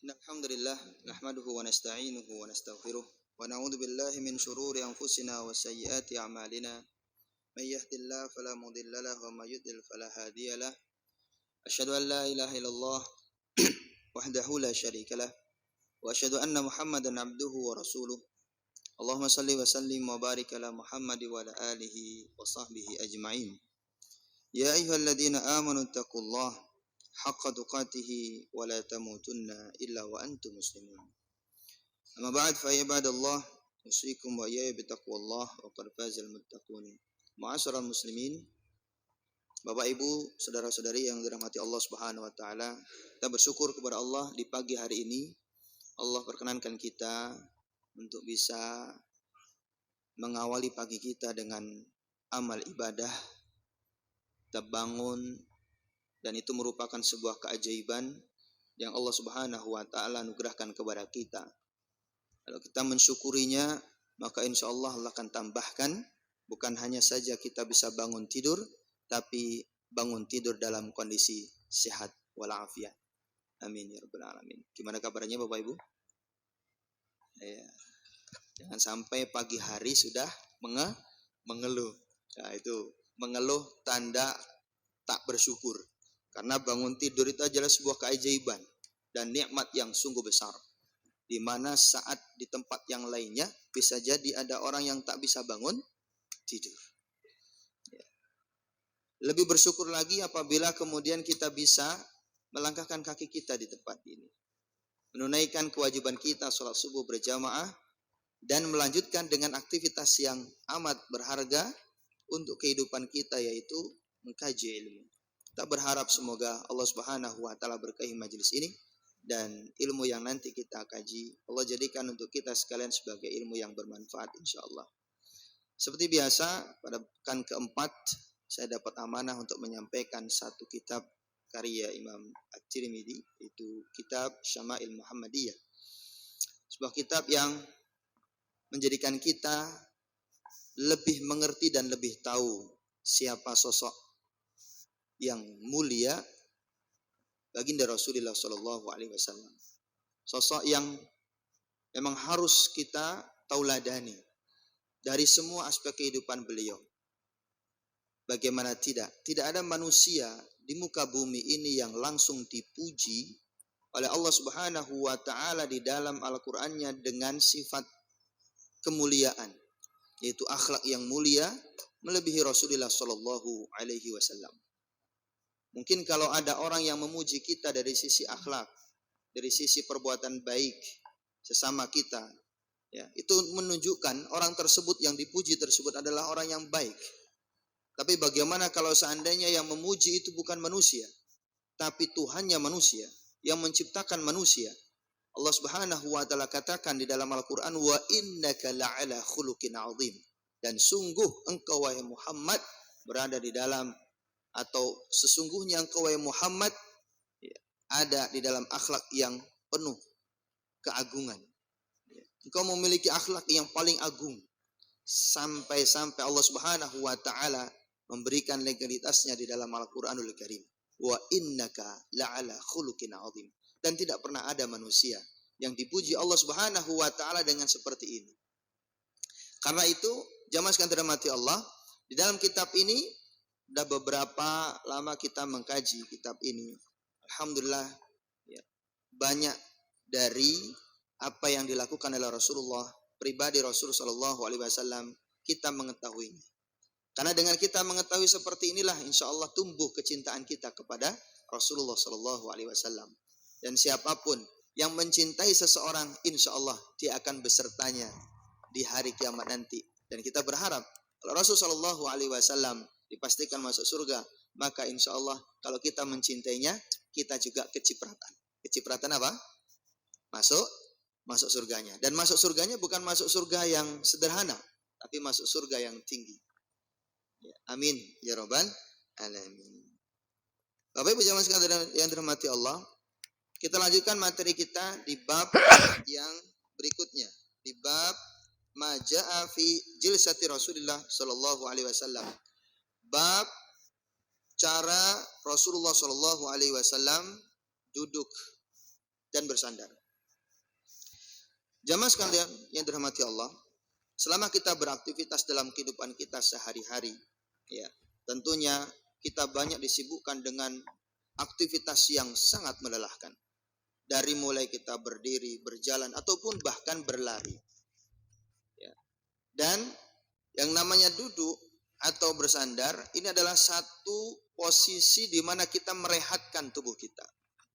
Alhamdulillah nahmaduhu wa nasta'inuhu wa nastaghfiruh wa na'udzu billahi min shururi anfusina wa sayyiati a'malina may yahdihillahu fala mudilla lahu wa may yudlil fala hadiyalah asyhadu an la ilaha illallah wahdahu la syarika lah wa asyhadu anna Muhammadan abduhu wa rasuluh. Allahumma salli wa sallim wa barik ala Muhammad wa ala alihi wa sahbihi ajma'in. Ya ayyuhalladzina amanu taqullaha haqqa tuqatih wa la tamutunna illa wa antum muslimun. Amma ba'd fa ibadallah usikum wa iyaya bitaqwallah wa qad fazal muttaqun. Ma'asyiral muslimin, Bapak Ibu, saudara-saudari yang dirahmati Allah Subhanahu wa taala, kita bersyukur kepada Allah di pagi hari ini Allah perkenankan kita untuk bisa mengawali pagi kita dengan amal ibadah. Kita bangun dan itu merupakan sebuah keajaiban yang Allah Subhanahu wa taala anugerahkan kepada kita. Kalau kita mensyukurinya, maka insya Allah Allah akan tambahkan, bukan hanya saja kita bisa bangun tidur, tapi bangun tidur dalam kondisi sehat walafiat. Amin ya rabbal alamin. Gimana kabarnya Bapak Ibu? Ya. Jangan sampai pagi hari sudah mengeluh. Nah, itu mengeluh tanda tak bersyukur. Karena bangun tidur itu adalah sebuah keajaiban dan nikmat yang sungguh besar. Di mana saat di tempat yang lainnya bisa jadi ada orang yang tak bisa bangun tidur. Lebih bersyukur lagi apabila kemudian kita bisa melangkahkan kaki kita di tempat ini. Menunaikan kewajiban kita sholat subuh berjamaah dan melanjutkan dengan aktivitas yang amat berharga untuk kehidupan kita, yaitu mengkaji ilmu. Kita berharap semoga Allah Subhanahu wa taala berkahi majelis ini dan ilmu yang nanti kita kaji Allah jadikan untuk kita sekalian sebagai ilmu yang bermanfaat insyaallah. Seperti biasa pada pekan keempat saya dapat amanah untuk menyampaikan satu kitab karya Imam At-Tirmidzi, itu kitab Syama'il Muhammadiyah. Sebuah kitab yang menjadikan kita lebih mengerti dan lebih tahu siapa sosok yang mulia baginda Rasulullah sallallahu alaihi wasallam. Sosok yang memang harus kita tauladani dari semua aspek kehidupan beliau. Bagaimana tidak? Tidak ada manusia di muka bumi ini yang langsung dipuji oleh Allah Subhanahu wa taala di dalam Al-Qur'annya dengan sifat kemuliaan, yaitu akhlak yang mulia melebihi Rasulullah sallallahu alaihi wasallam. Mungkin kalau ada orang yang memuji kita dari sisi akhlak, dari sisi perbuatan baik sesama kita, ya, itu menunjukkan orang tersebut yang dipuji tersebut adalah orang yang baik. Tapi bagaimana kalau seandainya yang memuji itu bukan manusia, tapi Tuhannya manusia, yang menciptakan manusia. Allah Subhanahu wa taala katakan di dalam Al-Qur'an, wa innaka la'ala khuluqin 'adzim. Dan sungguh engkau wahai Muhammad berada di dalam, atau sesungguhnya engkau wahai Muhammad ada di dalam akhlak yang penuh keagungan. Engkau memiliki akhlak yang paling agung. Sampai-sampai Allah Subhanahu wa taala memberikan legalitasnya di dalam Al-Qur'anul Karim. Wa innaka la'ala khuluqin 'adzim. Dan tidak pernah ada manusia yang dipuji Allah Subhanahu wa taala dengan seperti ini. Karena itu, jamaah sekalian dirahmati Allah, di dalam kitab ini sudah beberapa lama kita mengkaji kitab ini. Alhamdulillah, ya, banyak dari apa yang dilakukan oleh Rasulullah, pribadi Rasul sallallahu alaihi wasallam, kita mengetahuinya. Karena dengan kita mengetahui seperti inilah insya Allah tumbuh kecintaan kita kepada Rasulullah sallallahu alaihi wasallam. Dan siapapun yang mencintai seseorang, insya Allah dia akan besertanya di hari kiamat nanti. Dan kita berharap kalau Rasul sallallahu alaihi wasallam dipastikan masuk surga, maka insya Allah kalau kita mencintainya, kita juga kecipratan. Kecipratan apa? Masuk surganya. Dan masuk surganya bukan masuk surga yang sederhana, tapi masuk surga yang tinggi. Ya, amin ya rabbal alamin. Bapak Ibu jamaah sekalian yang dirahmati Allah, kita lanjutkan materi kita di bab yang berikutnya, di bab maja'a fi jilsati Rasulullah sallallahu alaihi wasallam. Bab cara Rasulullah sallallahu alaihi wasallam duduk dan bersandar. Jamaah sekalian yang dirahmati Allah, selama kita beraktivitas dalam kehidupan kita sehari-hari, ya, tentunya kita banyak disibukkan dengan aktivitas yang sangat melelahkan. Dari mulai kita berdiri, berjalan, ataupun bahkan berlari. Ya. Dan yang namanya duduk atau bersandar, ini adalah satu posisi di mana kita merehatkan tubuh kita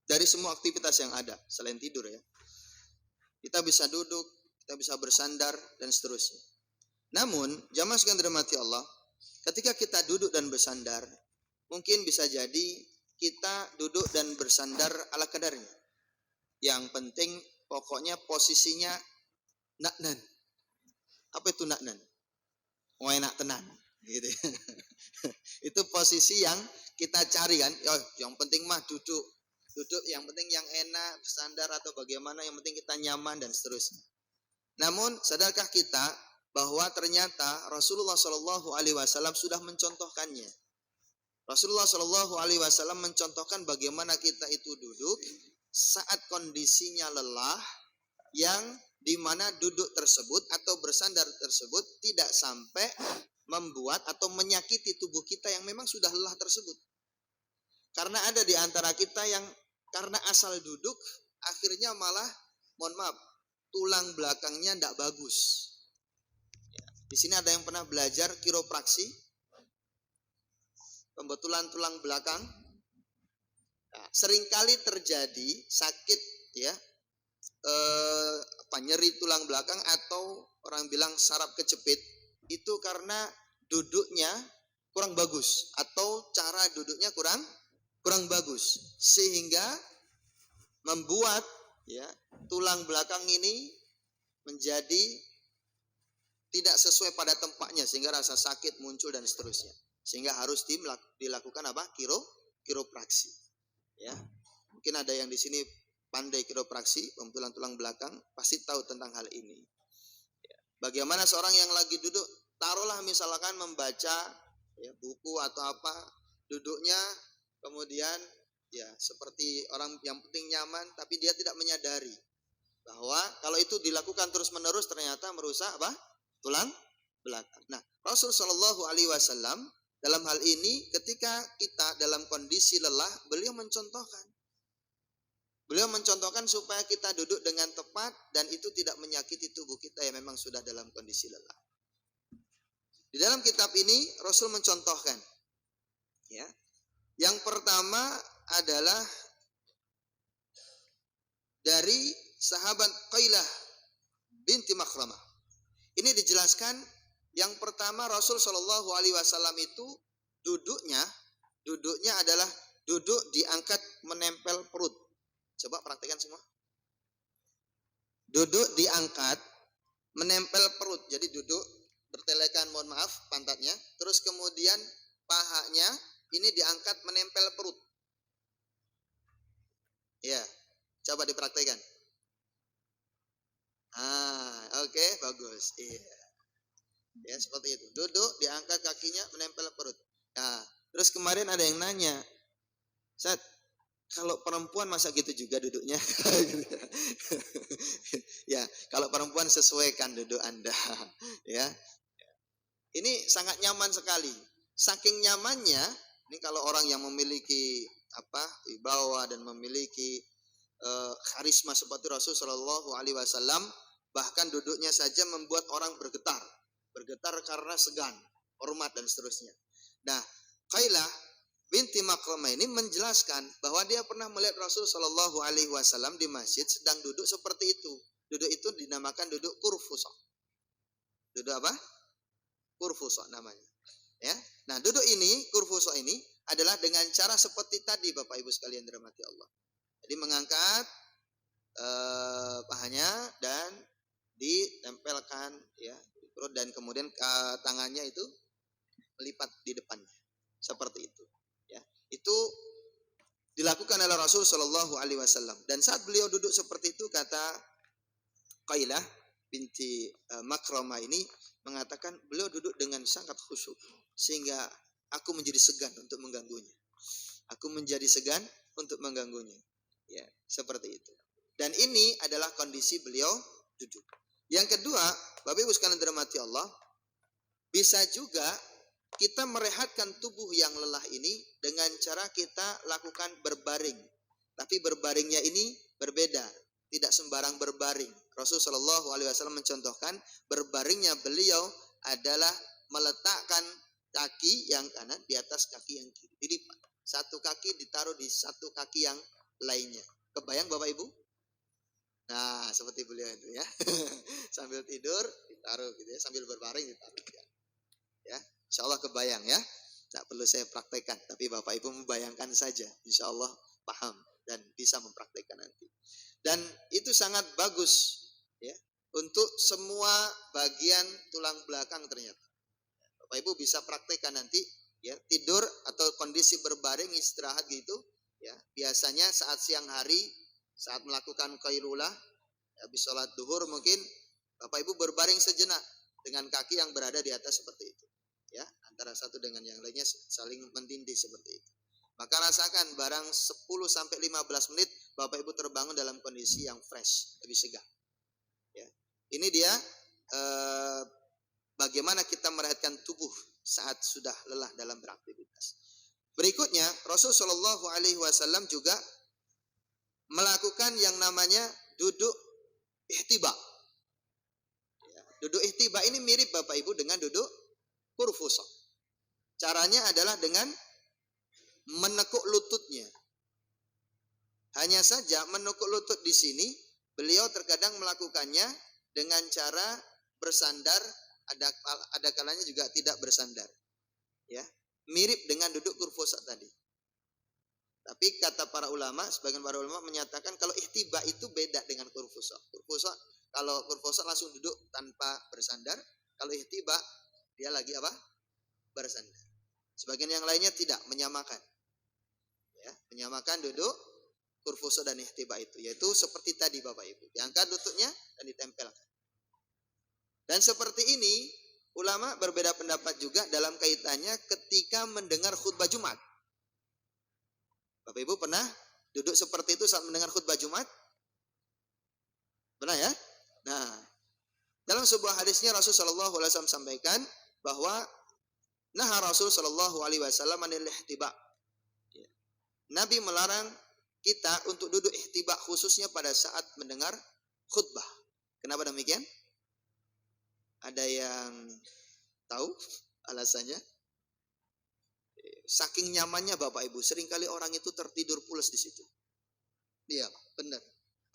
dari semua aktivitas yang ada, selain tidur ya. Kita bisa duduk, kita bisa bersandar, dan seterusnya. Namun, jamaah sekalian dirahmati Allah, ketika kita duduk dan bersandar, mungkin bisa jadi kita duduk dan bersandar ala kadarnya. Yang penting, pokoknya posisinya naknan. Apa itu naknan? Enak tenan. Gitu. Itu posisi yang kita cari kan. Yang penting mah duduk, yang penting yang enak, bersandar atau bagaimana, yang penting kita nyaman dan seterusnya. Namun sadarkah kita bahwa ternyata Rasulullah Shallallahu Alaihi Wasallam sudah mencontohkannya. Rasulullah Shallallahu Alaihi Wasallam mencontohkan bagaimana kita itu duduk saat kondisinya lelah, yang dimana duduk tersebut atau bersandar tersebut tidak sampai membuat atau menyakiti tubuh kita yang memang sudah lelah tersebut. Karena ada di antara kita yang karena asal duduk akhirnya malah, mohon maaf, tulang belakangnya tidak bagus. Di sini ada yang pernah belajar kiropraksi, pembetulan tulang belakang. Nah, seringkali terjadi sakit ya, nyeri tulang belakang atau orang bilang saraf kejepit, itu karena duduknya kurang bagus atau cara duduknya kurang bagus, sehingga membuat ya tulang belakang ini menjadi tidak sesuai pada tempatnya, sehingga rasa sakit muncul dan seterusnya, sehingga harus dilakukan apa? Kiropraksi. Ya, mungkin ada yang di sini pandai kiropraksi, pembetulan tulang belakang, pasti tahu tentang hal ini. Ya. Bagaimana seorang yang lagi duduk, taruhlah misalkan membaca ya, buku atau apa, duduknya kemudian ya seperti orang yang penting nyaman, tapi dia tidak menyadari bahwa kalau itu dilakukan terus-menerus ternyata merusak apa? Tulang belakang. Nah, Rasul Shallallahu Alaihi Wasallam dalam hal ini ketika kita dalam kondisi lelah, beliau mencontohkan supaya kita duduk dengan tepat dan itu tidak menyakiti tubuh kita yang memang sudah dalam kondisi lelah. Di dalam kitab ini Rasul mencontohkan ya. Yang pertama adalah dari sahabat Qailah binti Makhramah. Ini dijelaskan yang pertama Rasul Shallallahu Alaihi Wasallam itu duduknya adalah duduk diangkat menempel perut. Coba praktekkan semua. Duduk diangkat menempel perut. Jadi duduk bertelekan, mohon maaf, pantatnya. Terus kemudian pahanya ini diangkat menempel perut. Ya, coba dipraktekkan. Oke, bagus. Iya. Ya, seperti itu. Duduk, diangkat kakinya, menempel perut. Nah, terus kemarin ada yang nanya, Ustaz, kalau perempuan masa gitu juga duduknya? Ya, kalau perempuan sesuaikan duduk Anda. Ya. Ini sangat nyaman sekali. Saking nyamannya, ini kalau orang yang memiliki wibawa dan memiliki karisma seperti Rasul Shallallahu Alaihi Wasallam, bahkan duduknya saja membuat orang bergetar karena segan, hormat dan seterusnya. Nah, Qailah binti Makhramah ini menjelaskan bahwa dia pernah melihat Rasul Shallallahu Alaihi Wasallam di masjid sedang duduk seperti itu. Duduk itu dinamakan duduk kurfusa. Duduk apa? Kurfusa namanya. Ya. Nah, duduk ini, kurfusa ini adalah dengan cara seperti tadi, Bapak Ibu sekalian dirahmati Allah. Jadi mengangkat pahanya dan ditempelkan ya di perut, dan kemudian tangannya itu melipat di depannya seperti itu. Ya, itu dilakukan oleh Rasul Shallallahu Alaihi Wasallam. Dan saat beliau duduk seperti itu, kata Qailah binti Makhramah ini mengatakan beliau duduk dengan sangat khusyuk sehingga aku menjadi segan untuk mengganggunya. Ya, seperti itu. Dan ini adalah kondisi beliau duduk. Yang kedua, Bapak Ibu sekalian dirahmati Allah, bisa juga kita merehatkan tubuh yang lelah ini dengan cara kita lakukan berbaring. Tapi berbaringnya ini berbeda, tidak sembarang berbaring. Rasulullah SAW mencontohkan berbaringnya beliau adalah meletakkan kaki yang kanan di atas kaki yang kiri, dilipat. Satu kaki ditaruh di satu kaki yang lainnya. Kebayang Bapak Ibu? Nah, seperti beliau itu ya. Sambil tidur ditaruh gitu ya, sambil berbaring ditaruh ya. Ya, insya Allah kebayang ya. Tidak perlu saya praktekkan, tapi Bapak Ibu membayangkan saja. Insya Allah paham dan bisa mempraktekkan nanti. Dan itu sangat bagus ya untuk semua bagian tulang belakang ternyata. Bapak Ibu bisa praktekkan nanti ya, tidur atau kondisi berbaring istirahat gitu ya. Biasanya saat siang hari, saat melakukan qailulah, habis sholat duhur mungkin Bapak Ibu berbaring sejenak dengan kaki yang berada di atas seperti itu. Ya, antara satu dengan yang lainnya saling mentindih seperti itu. Maka rasakan barang 10 sampai 15 menit Bapak Ibu terbangun dalam kondisi yang fresh, lebih segar. Ya. Ini dia bagaimana kita merehatkan tubuh saat sudah lelah dalam beraktivitas. Berikutnya, Rasulullah SAW juga melakukan yang namanya duduk ihtiba. Ya, duduk ihtiba ini mirip Bapak Ibu dengan duduk kurfusah. Caranya adalah dengan menekuk lututnya. Hanya saja menekuk lutut di sini, beliau terkadang melakukannya dengan cara bersandar, ada kalanya juga tidak bersandar. Ya, mirip dengan duduk kurfusah tadi. Tapi kata para ulama, sebagian para ulama menyatakan kalau ihtiba itu beda dengan kurfusah. Kalau kurfusah langsung duduk tanpa bersandar, kalau ihtiba dia lagi apa? Bersandar. Sebagian yang lainnya tidak, menyamakan. Ya, menyamakan duduk kurfusah dan ihtiba itu, yaitu seperti tadi Bapak Ibu, diangkat lututnya dan ditempelkan. Dan seperti ini ulama berbeda pendapat juga dalam kaitannya ketika mendengar khutbah Jumat. Bapak Ibu pernah duduk seperti itu saat mendengar khutbah Jumat? Pernah ya? Nah, dalam sebuah hadisnya Rasulullah SAW sampaikan bahwa Rasul sallallahu alaihi wasallam anil ihtiba. Nabi melarang kita untuk duduk ihtiba khususnya pada saat mendengar khutbah. Kenapa demikian? Ada yang tahu alasannya? Saking nyamannya Bapak Ibu, seringkali orang itu tertidur pulas di situ. Iya, benar.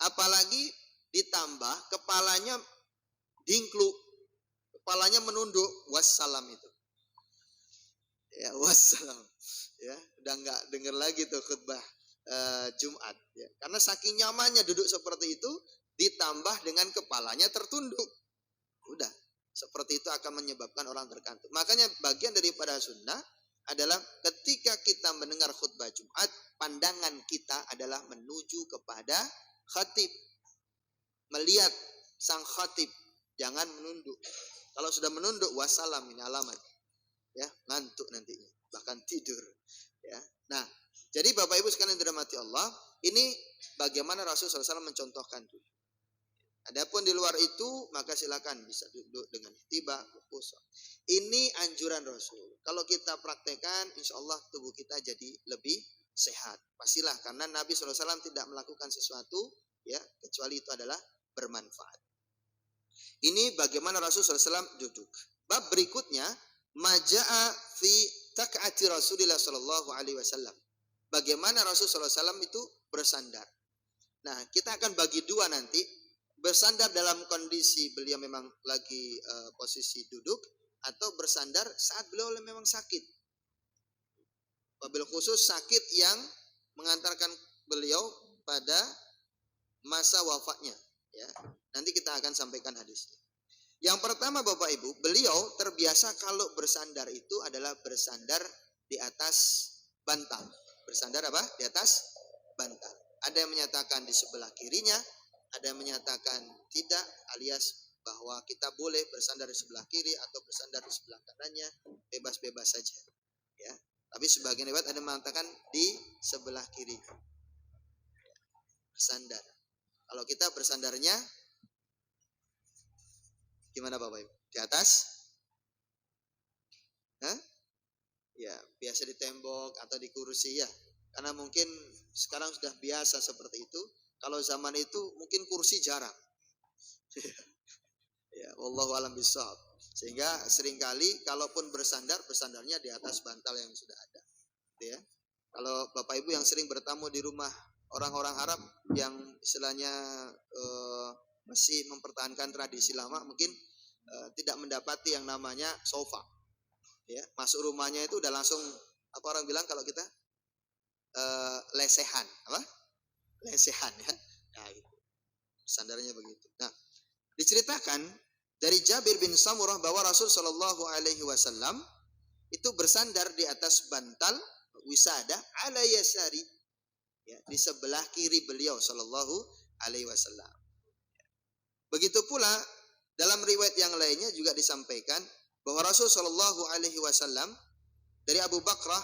Apalagi ditambah kepalanya dingkluk, kepalanya menunduk, wassalam itu. Ya, wassalam. Ya, udah nggak dengar lagi tuh khutbah Jumat. Ya. Karena saking nyamannya duduk seperti itu, ditambah dengan kepalanya tertunduk. Udah, seperti itu akan menyebabkan orang terkantuk. Makanya bagian daripada sunnah adalah ketika kita mendengar khutbah Jumat, pandangan kita adalah menuju kepada khatib. Melihat sang khatib, jangan menunduk. Kalau sudah menunduk, wassalam, ini alamat. Ya, ngantuk nantinya, bahkan tidur. Ya. Nah, jadi Bapak Ibu sekalian dirahmati Allah, ini bagaimana Rasulullah SAW mencontohkan itu. Adapun di luar itu, maka silakan bisa duduk dengan ihtiba, kurfusah. Ini anjuran Rasul. Kalau kita praktekkan, insya Allah tubuh kita jadi lebih sehat. Pastilah, karena Nabi SAW tidak melakukan sesuatu, ya, kecuali itu adalah bermanfaat. Ini bagaimana Rasul SAW duduk. Bab berikutnya, maja'a fi tak'ati Rasulullah SAW. Bagaimana Rasulullah SAW itu bersandar. Nah, kita akan bagi dua nanti. Bersandar dalam kondisi beliau memang lagi posisi duduk, atau bersandar saat beliau memang sakit. Wabil khusus sakit yang mengantarkan beliau pada masa wafatnya. Ya, nanti kita akan sampaikan hadisnya. Yang pertama Bapak Ibu, beliau terbiasa kalau bersandar itu adalah bersandar di atas bantal. Bersandar apa? Di atas bantal. Ada yang menyatakan di sebelah kirinya, ada yang menyatakan tidak, alias bahwa kita boleh bersandar di sebelah kiri atau bersandar di sebelah kanannya, bebas-bebas saja. Ya. Tapi sebagian riwayat ada yang mengatakan di sebelah kiri. Bersandar. Kalau kita bersandarnya gimana Bapak Ibu? Di atas? Hah? Ya, biasa di tembok atau di kursi ya. Karena mungkin sekarang sudah biasa seperti itu. Kalau zaman itu mungkin kursi jarang. Ya, wallahu alam bishawab. Sehingga seringkali kalaupun bersandar, bersandarnya di atas bantal yang sudah ada. Gitu ya. Kalau Bapak Ibu yang sering bertamu di rumah orang-orang Arab yang istilahnya masih mempertahankan tradisi lama, mungkin tidak mendapati yang namanya sofa. Ya, masuk rumahnya itu udah langsung apa orang bilang kalau kita lesehan, apa? Lesehan ya. Nah, gitu. Sandarnya begitu. Nah, diceritakan dari Jabir bin Samurah bahwa Rasul Shallallahu Alaihi Wasallam itu bersandar di atas bantal wisada ala yasari, ya, di sebelah kiri beliau Shallallahu Alaihi Wasallam. Begitu pula dalam riwayat yang lainnya juga disampaikan bahwa Rasul Shallallahu Alaihi Wasallam dari Abu Bakrah,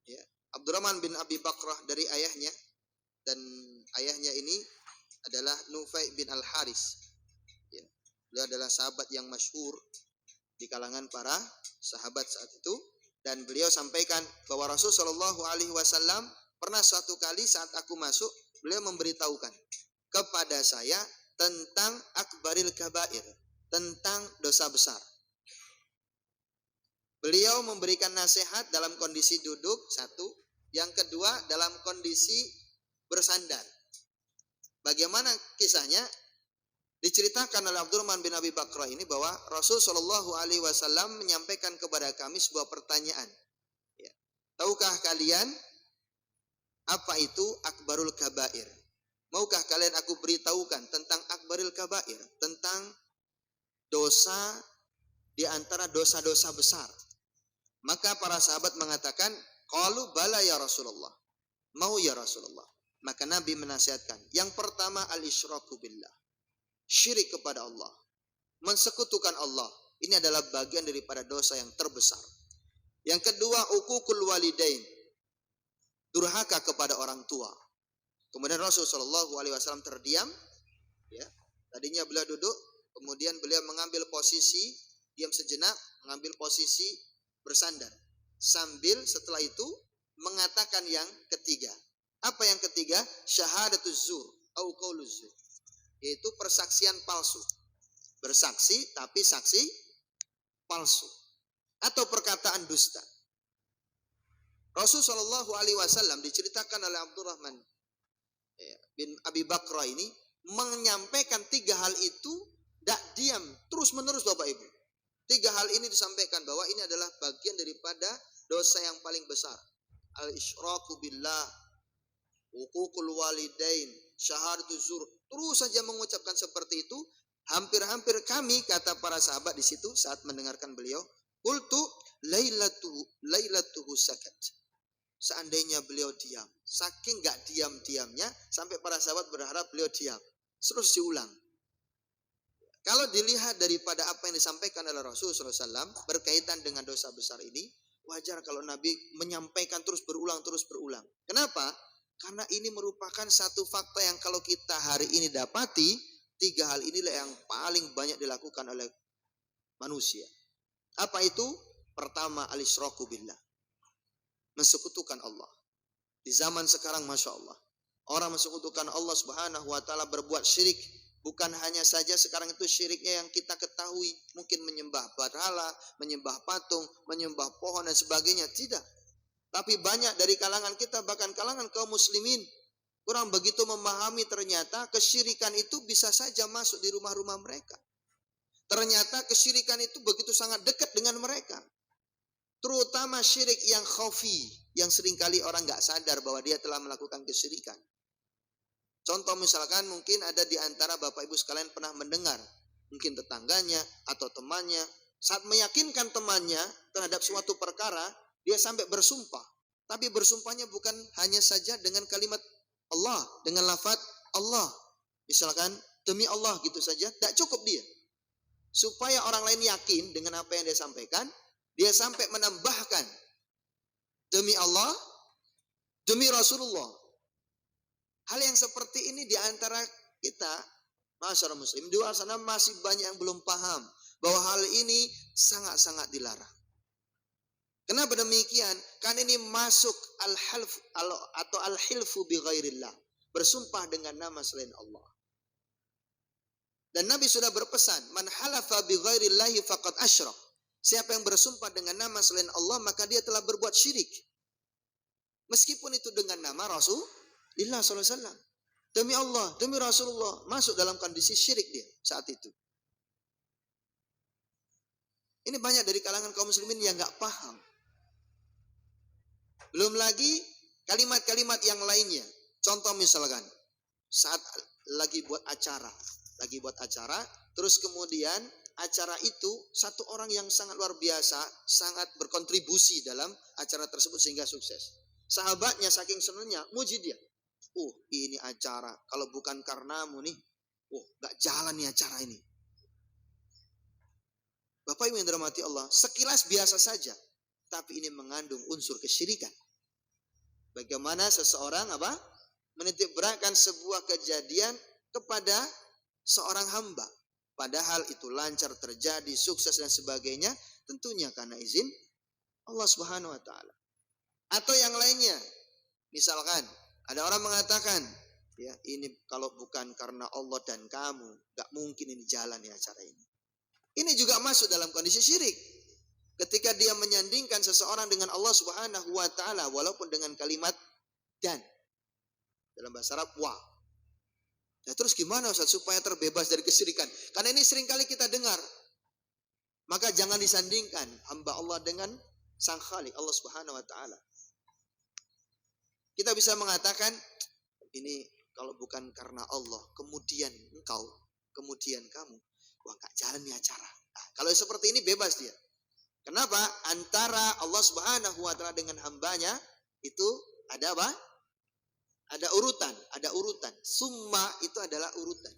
ya, Abdurrahman bin Abi Bakrah dari ayahnya, dan ayahnya ini adalah Nufai bin Al Haris. Ya, beliau adalah sahabat yang masyhur di kalangan para sahabat saat itu, dan beliau sampaikan bahwa Rasul Shallallahu Alaihi Wasallam pernah suatu kali saat aku masuk, beliau memberitahukan kepada saya tentang akbaril kabair, tentang dosa besar. Beliau memberikan nasihat dalam kondisi duduk, satu. Yang kedua dalam kondisi bersandar. Bagaimana kisahnya? Diceritakan oleh Abdurrahman bin Abi Bakrah ini bahwa Rasul Shallallahu Alaihi Wasallam menyampaikan kepada kami sebuah pertanyaan. Ya. Tahukah kalian apa itu akbarul kabair? Maukah kalian aku beritahukan tentang akbaril kabair, tentang dosa di antara dosa-dosa besar? Maka para sahabat mengatakan, qalu bala ya Rasulullah. Mau ya Rasulullah. Maka Nabi menasihatkan, yang pertama al-isyraku billah. Syirik kepada Allah. Mensekutukan Allah. Ini adalah bagian daripada dosa yang terbesar. Yang kedua, uququl walidain. Durhaka kepada orang tua. Kemudian Rasulullah SAW terdiam. Ya. Tadinya beliau duduk, kemudian beliau mengambil posisi, diam sejenak, mengambil posisi bersandar. Sambil setelah itu mengatakan yang ketiga. Apa yang ketiga? Syahadatuz zur au qauluz zur. Yaitu persaksian palsu. Bersaksi tapi saksi palsu. Atau perkataan dusta. Rasul Shallallahu Alaihi Wasallam diceritakan oleh Abdurrahman bin Abi Bakrah ini menyampaikan tiga hal itu tidak diam terus menerus Bapak Ibu. Tiga hal ini disampaikan bahwa ini adalah bagian daripada dosa yang paling besar. Al-isyraku billah, uququl walidain, syahadatuz zur. Terus saja mengucapkan seperti itu. Hampir-hampir kami, kata para sahabat di situ saat mendengarkan beliau, qultu lailatuhu sakat. Seandainya beliau diam, saking gak diam-diamnya sampai para sahabat berharap beliau diam. Terus diulang. Kalau dilihat daripada apa yang disampaikan oleh Rasulullah SAW berkaitan dengan dosa besar ini, wajar kalau Nabi menyampaikan terus berulang. Kenapa? Karena ini merupakan satu fakta yang kalau kita hari ini dapati, tiga hal inilah yang paling banyak dilakukan oleh manusia. Apa itu? Pertama, al-isyraku billah. Mensekutukan Allah. Di zaman sekarang, Masya Allah, orang mensekutukan Allah Subhanahu wa Ta'ala, berbuat syirik. Bukan hanya saja sekarang itu syiriknya yang kita ketahui, mungkin menyembah berhala, menyembah patung, menyembah pohon dan sebagainya. Tidak. Tapi banyak dari kalangan kita, bahkan kalangan kaum muslimin, kurang begitu memahami ternyata kesyirikan itu bisa saja masuk di rumah-rumah mereka. Ternyata kesyirikan itu begitu sangat dekat dengan mereka. Terutama syirik yang khafi, yang seringkali orang gak sadar bahwa dia telah melakukan kesyirikan. Contoh misalkan mungkin ada di antara Bapak Ibu sekalian pernah mendengar, mungkin tetangganya atau temannya, saat meyakinkan temannya terhadap suatu perkara, dia sampai bersumpah. Tapi bersumpahnya bukan hanya saja dengan kalimat Allah, dengan lafaz Allah. Misalkan demi Allah gitu saja, tidak cukup dia. Supaya orang lain yakin dengan apa yang dia sampaikan, dia sampai menambahkan demi Allah, demi Rasulullah. Hal yang seperti ini di antara kita, masyarakat muslim di luar sana masih banyak yang belum paham bahwa hal ini sangat-sangat dilarang. Kenapa demikian? Karena ini masuk al-half atau al-hilfu bi ghairillah, bersumpah dengan nama selain Allah. Dan Nabi sudah berpesan, man halafa bi ghairillahi faqad asyrak. Siapa yang bersumpah dengan nama selain Allah, maka dia telah berbuat syirik. Meskipun itu dengan nama Rasulullah SAW. Demi Allah, demi Rasulullah, masuk dalam kondisi syirik dia saat itu. Ini banyak dari kalangan kaum muslimin yang nggak paham. Belum lagi kalimat-kalimat yang lainnya. Contoh misalkan, saat lagi buat acara, terus kemudian acara itu satu orang yang sangat luar biasa, sangat berkontribusi dalam acara tersebut sehingga sukses. Sahabatnya saking senangnya, muji dia. Ini acara, kalau bukan karenamu nih, gak jalan nih acara ini. Bapak Ibu yang dirahmati Allah, sekilas biasa saja, tapi ini mengandung unsur kesyirikan. Bagaimana seseorang menitik beratkan sebuah kejadian kepada seorang hamba, padahal itu lancar terjadi, sukses dan sebagainya, tentunya karena izin Allah Subhanahu wa taala. Atau yang lainnya, misalkan ada orang mengatakan, ya ini kalau bukan karena Allah dan kamu, gak mungkin ini jalan ya acara ini. Ini juga masuk dalam kondisi syirik. Ketika dia menyandingkan seseorang dengan Allah Subhanahu wa taala walaupun dengan kalimat dan. Dalam bahasa Arab wa. Nah, terus gimana Ustaz supaya terbebas dari kesyirikan? Karena ini seringkali kita dengar. Maka jangan disandingkan hamba Allah dengan Sang Khalik Allah Subhanahu wa taala. Kita bisa mengatakan ini kalau bukan karena Allah, kemudian engkau, kemudian kamu, gak jalan nih acara. Nah, kalau seperti ini bebas dia. Kenapa? Antara Allah Subhanahu wa taala dengan hambanya itu ada apa? Ada urutan. Summa itu adalah urutan.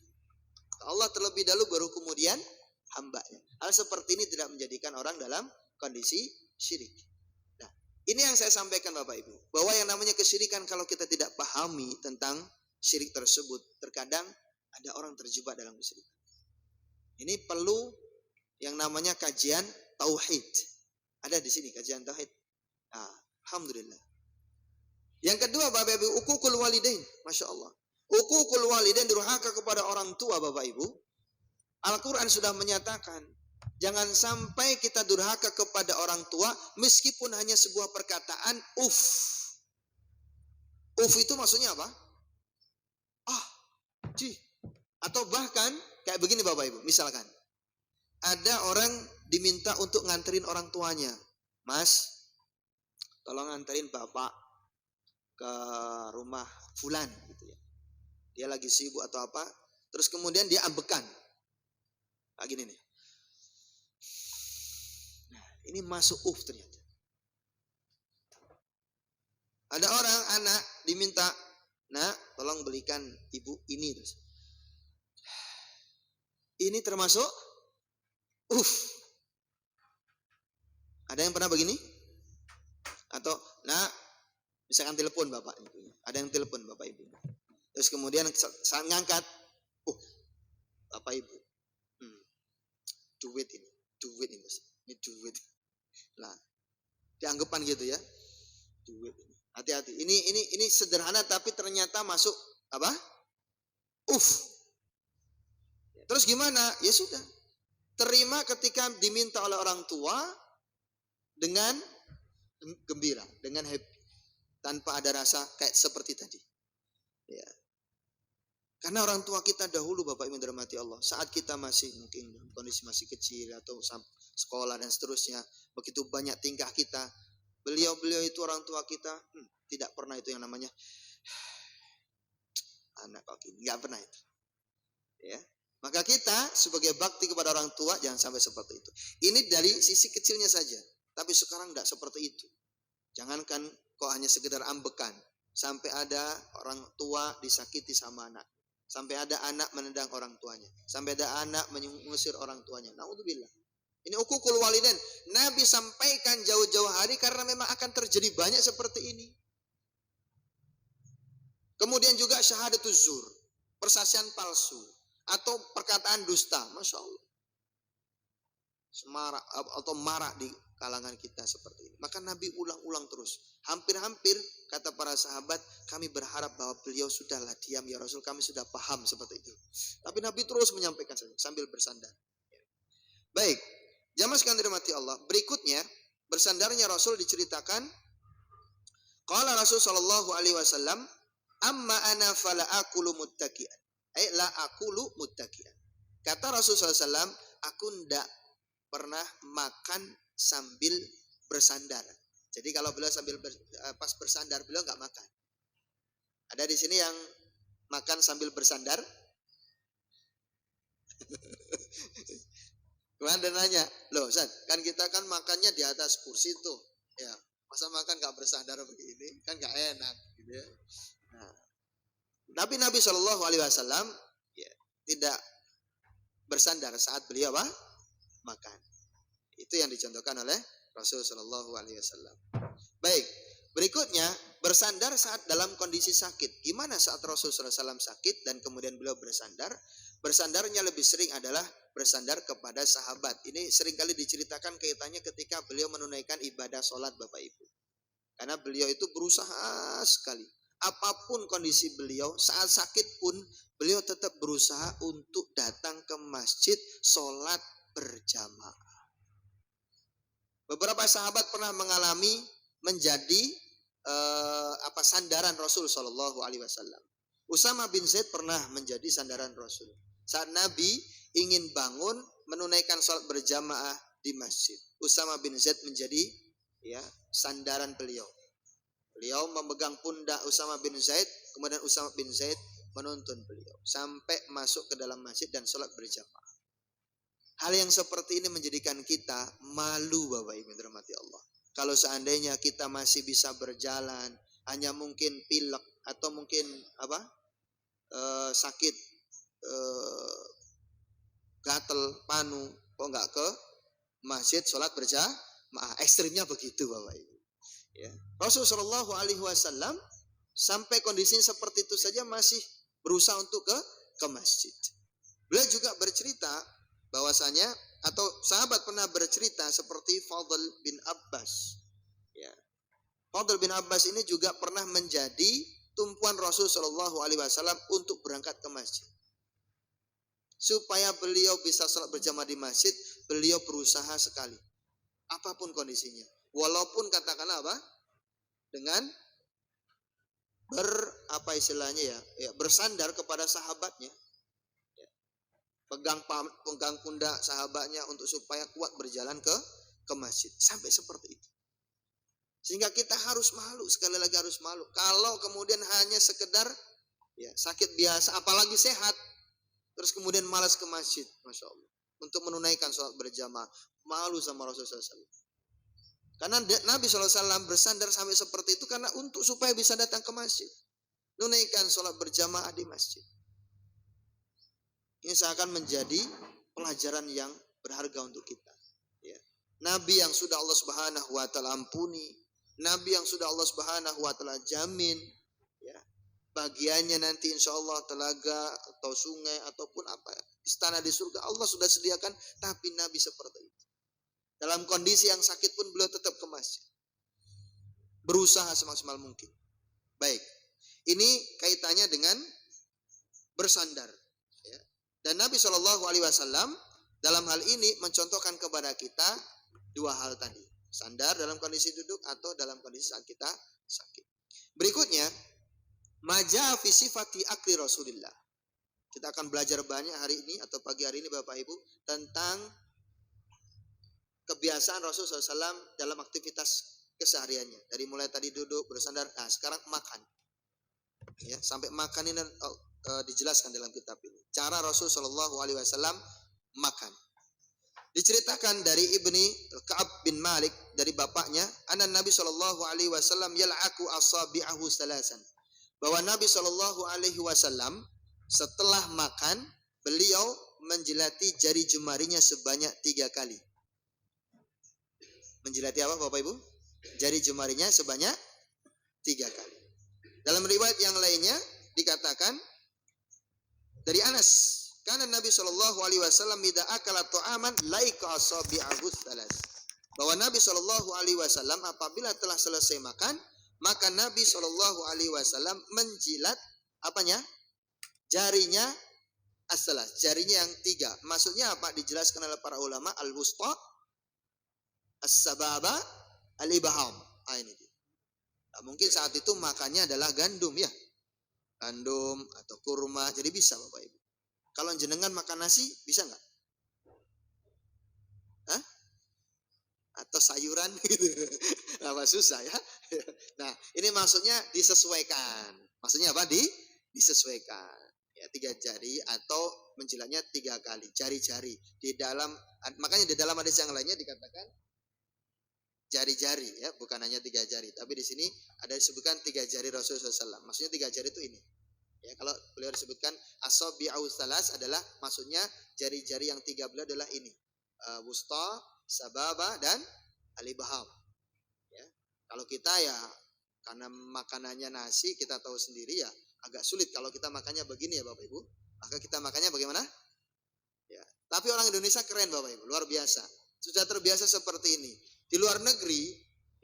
Allah terlebih dahulu baru kemudian hambanya. Hal seperti ini tidak menjadikan orang dalam kondisi syirik. Nah, ini yang saya sampaikan Bapak Ibu, bahwa yang namanya kesyirikan kalau kita tidak pahami tentang syirik tersebut, terkadang ada orang terjebak dalam kesyirikan. Ini perlu yang namanya kajian tauhid. Ada di sini kajian tauhid. Nah, alhamdulillah. Yang kedua Bapak Ibu, uququl walidain. Masya Allah. Uququl walidain, durhaka kepada orang tua Bapak Ibu. Al-Quran sudah menyatakan, jangan sampai kita durhaka kepada orang tua meskipun hanya sebuah perkataan uf. Uf itu maksudnya apa? Atau bahkan kayak begini Bapak Ibu, misalkan ada orang diminta untuk nganterin orang tuanya. Mas, tolong nganterin bapak ke rumah fulan gitu ya. Dia lagi sibuk atau apa, terus kemudian dia ambekan. Kayak gini nih. Nah, ini masuk ternyata. Ada orang anak diminta, "Nak, tolong belikan ibu ini." Terus. Ini termasuk Ada yang pernah begini? Atau, "Nak, misalkan telepon bapak ibu. Ada yang telepon bapak ibu. Terus kemudian saat ngangkat, bapak ibu, duit ini mas, ini duit. Lah, dianggapan gitu ya, duit ini. Hati-hati. Ini sederhana tapi ternyata masuk apa? Terus gimana? Ya sudah. Terima ketika diminta oleh orang tua dengan gembira, dengan happy, tanpa ada rasa kayak seperti tadi. Ya. Karena orang tua kita dahulu Bapak Ibu dirahmati Allah, saat kita masih mungkin kondisi masih kecil atau sekolah dan seterusnya, begitu banyak tingkah kita, beliau itu orang tua kita tidak pernah itu yang namanya anak kok gini, nggak pernah itu. Ya. Maka kita sebagai bakti kepada orang tua jangan sampai seperti itu. Ini dari sisi kecilnya saja, tapi sekarang tidak seperti itu. Jangankan kok hanya sekedar ambekan, sampai ada orang tua disakiti sama anak, sampai ada anak menendang orang tuanya, sampai ada anak mengusir orang tuanya. Naudzubillah. Ini uququl walidain. Nabi sampaikan jauh-jauh hari karena memang akan terjadi banyak seperti ini. Kemudian juga syahadatuz zur. persaksian palsu, atau perkataan dusta. Masya Allah. Semarak atau marak di kalangan kita seperti ini. Maka Nabi ulang-ulang terus. Hampir-hampir kata para sahabat, kami berharap bahwa beliau sudahlah diam ya Rasul, kami sudah paham seperti itu. Tapi Nabi terus menyampaikan sambil bersandar. Baik, jamaah sekalian dirahmati Allah. Berikutnya, bersandarnya Rasul diceritakan. Qala Rasul sallallahu alaihi wasallam, amma ana fala aqulu muttaqian. La aqulu muttaqian. Kata Rasul sallallahu alaihi wasallam, aku ndak pernah makan sambil bersandar. Jadi kalau beliau pas bersandar, beliau enggak makan. Ada di sini yang makan sambil bersandar? Kemudian dia nanya, loh Ustaz, kan kita kan makannya di atas kursi tuh, ya masa makan nggak bersandar begini, kan nggak enak, gitu ya. Nah, Nabi Shallallahu Alaihi Wasallam ya, tidak bersandar saat beliau makan. Itu yang dicontohkan oleh Rasul Shallallahu Alaihi Wasallam. Baik, berikutnya bersandar saat dalam kondisi sakit. Gimana saat Rasul Shallallahu Alaihi Wasallam sakit dan kemudian beliau bersandar? Bersandarnya lebih sering adalah bersandar kepada sahabat. Ini seringkali diceritakan kaitannya ketika beliau menunaikan ibadah sholat Bapak Ibu. Karena beliau itu berusaha sekali. Apapun kondisi beliau, saat sakit pun beliau tetap berusaha untuk datang ke masjid sholat berjamaah. Beberapa sahabat pernah mengalami menjadi sandaran Rasul Shallallahu Alaihi Wasallam. Usama bin Zaid pernah menjadi sandaran Rasul. Saat Nabi ingin bangun menunaikan sholat berjamaah di masjid, Usama bin Zaid menjadi sandaran beliau. Beliau memegang pundak Usama bin Zaid, kemudian Usama bin Zaid menuntun beliau sampai masuk ke dalam masjid dan sholat berjamaah. Hal yang seperti ini menjadikan kita malu Bapak Ibu dirahmati Allah. Kalau seandainya kita masih bisa berjalan, hanya mungkin pilek atau mungkin sakit gatel, panu, kok enggak ke masjid sholat berjamaah. Ekstrimnya begitu Bapak Ibu. Ya. Rasulullah Shallallahu Alaihi Wasallam sampai kondisinya seperti itu saja masih berusaha untuk ke masjid. Beliau juga bercerita bahwasanya atau sahabat pernah bercerita seperti Fadl bin Abbas. Ya. Fadl bin Abbas ini juga pernah menjadi tumpuan Rasul Shallallahu Alaihi Wasallam untuk berangkat ke masjid. Supaya beliau bisa sholat berjamaah di masjid, beliau berusaha sekali. Apapun kondisinya. Walaupun katakanlah dengan bersandar kepada sahabatnya. Ya. Pegang pundak sahabatnya untuk supaya kuat berjalan ke masjid. Sampai seperti itu. Sehingga kita harus malu, sekali lagi harus malu. Kalau kemudian hanya sekedar sakit biasa, apalagi sehat, terus kemudian malas ke masjid, Masya Allah, untuk menunaikan sholat berjamaah, malu sama Rasulullah SAW. Karena Nabi SAW bersandar sampai seperti itu karena untuk supaya bisa datang ke masjid, menunaikan sholat berjamaah di masjid. Ini seakan menjadi pelajaran yang berharga untuk kita. Ya. Nabi yang sudah Allah Subhanahu Wa Taala ampuni, Nabi yang sudah Allah Subhanahu Wa Taala jamin, bagiannya nanti insya Allah telaga atau sungai ataupun istana di surga Allah sudah sediakan, tapi Nabi seperti itu. Dalam kondisi yang sakit pun beliau tetap ke masjid, berusaha semaksimal mungkin. Baik, ini kaitannya dengan bersandar. Ya. Dan Nabi Shallallahu Alaihi Wasallam dalam hal ini mencontohkan kepada kita dua hal tadi, sandar dalam kondisi duduk atau dalam kondisi saat kita sakit. Berikutnya, Maja fi sifati akli Rasulillah. Kita akan belajar banyak hari ini atau pagi hari ini Bapak Ibu tentang kebiasaan Rasulullah SAW dalam aktivitas kesehariannya. Dari mulai tadi duduk, bersandar, sekarang makan. Ya, sampai makan ini dijelaskan dalam kitab ini. Cara Rasulullah SAW makan. Diceritakan dari Ibni Ka'ab bin Malik dari bapaknya, anan Nabi SAW yal'aku asabi'ahu salasan. Bahwa Nabi Shallallahu Alaihi Wasallam setelah makan beliau menjilati jari jemarinya sebanyak 3 kali. Menjilati apa Bapak Ibu? Jari jemarinya sebanyak 3 kali. Dalam riwayat yang lainnya dikatakan Dari Anas, karena Nabi Shallallahu Alaihi Wasallam idza akala ta'aman laika asabi'ahu tsalas. Bahwa Nabi Shallallahu Alaihi Wasallam apabila telah selesai makan, maka Nabi Shallallahu Alaihi Wasallam menjilat apanya? Jarinya as-salas, jarinya yang 3. Maksudnya apa? Dijelaskan oleh para ulama, al-wusta, as-sababa, al-ibham. Ini dia. Nah, mungkin saat itu makannya adalah gandum ya. Gandum atau kurma, jadi bisa Bapak Ibu. Kalau jenengan makan nasi, bisa nggak? Hah? Atau sayuran gitu. Apa susah ya? Nah, ini maksudnya disesuaikan. Maksudnya apa? Disesuaikan. Ya, 3 jari atau menjilatnya 3 kali, jari-jari. Di dalam, makanya di dalam hadis yang lainnya dikatakan jari-jari ya, bukan hanya 3 jari. Tapi di sini ada disebutkan 3 jari Rasulullah SAW. Maksudnya 3 jari itu ini. Ya, kalau beliau disebutkan asabi'u tsalas adalah maksudnya jari-jari yang 3 beliau adalah ini. Wusta, sababa dan al-ibham. Ya. Kalau kita ya karena makanannya nasi, kita tahu sendiri ya agak sulit kalau kita makannya begini ya Bapak Ibu. Maka kita makannya bagaimana? Ya. Tapi orang Indonesia keren Bapak Ibu, luar biasa. Sudah terbiasa seperti ini. Di luar negeri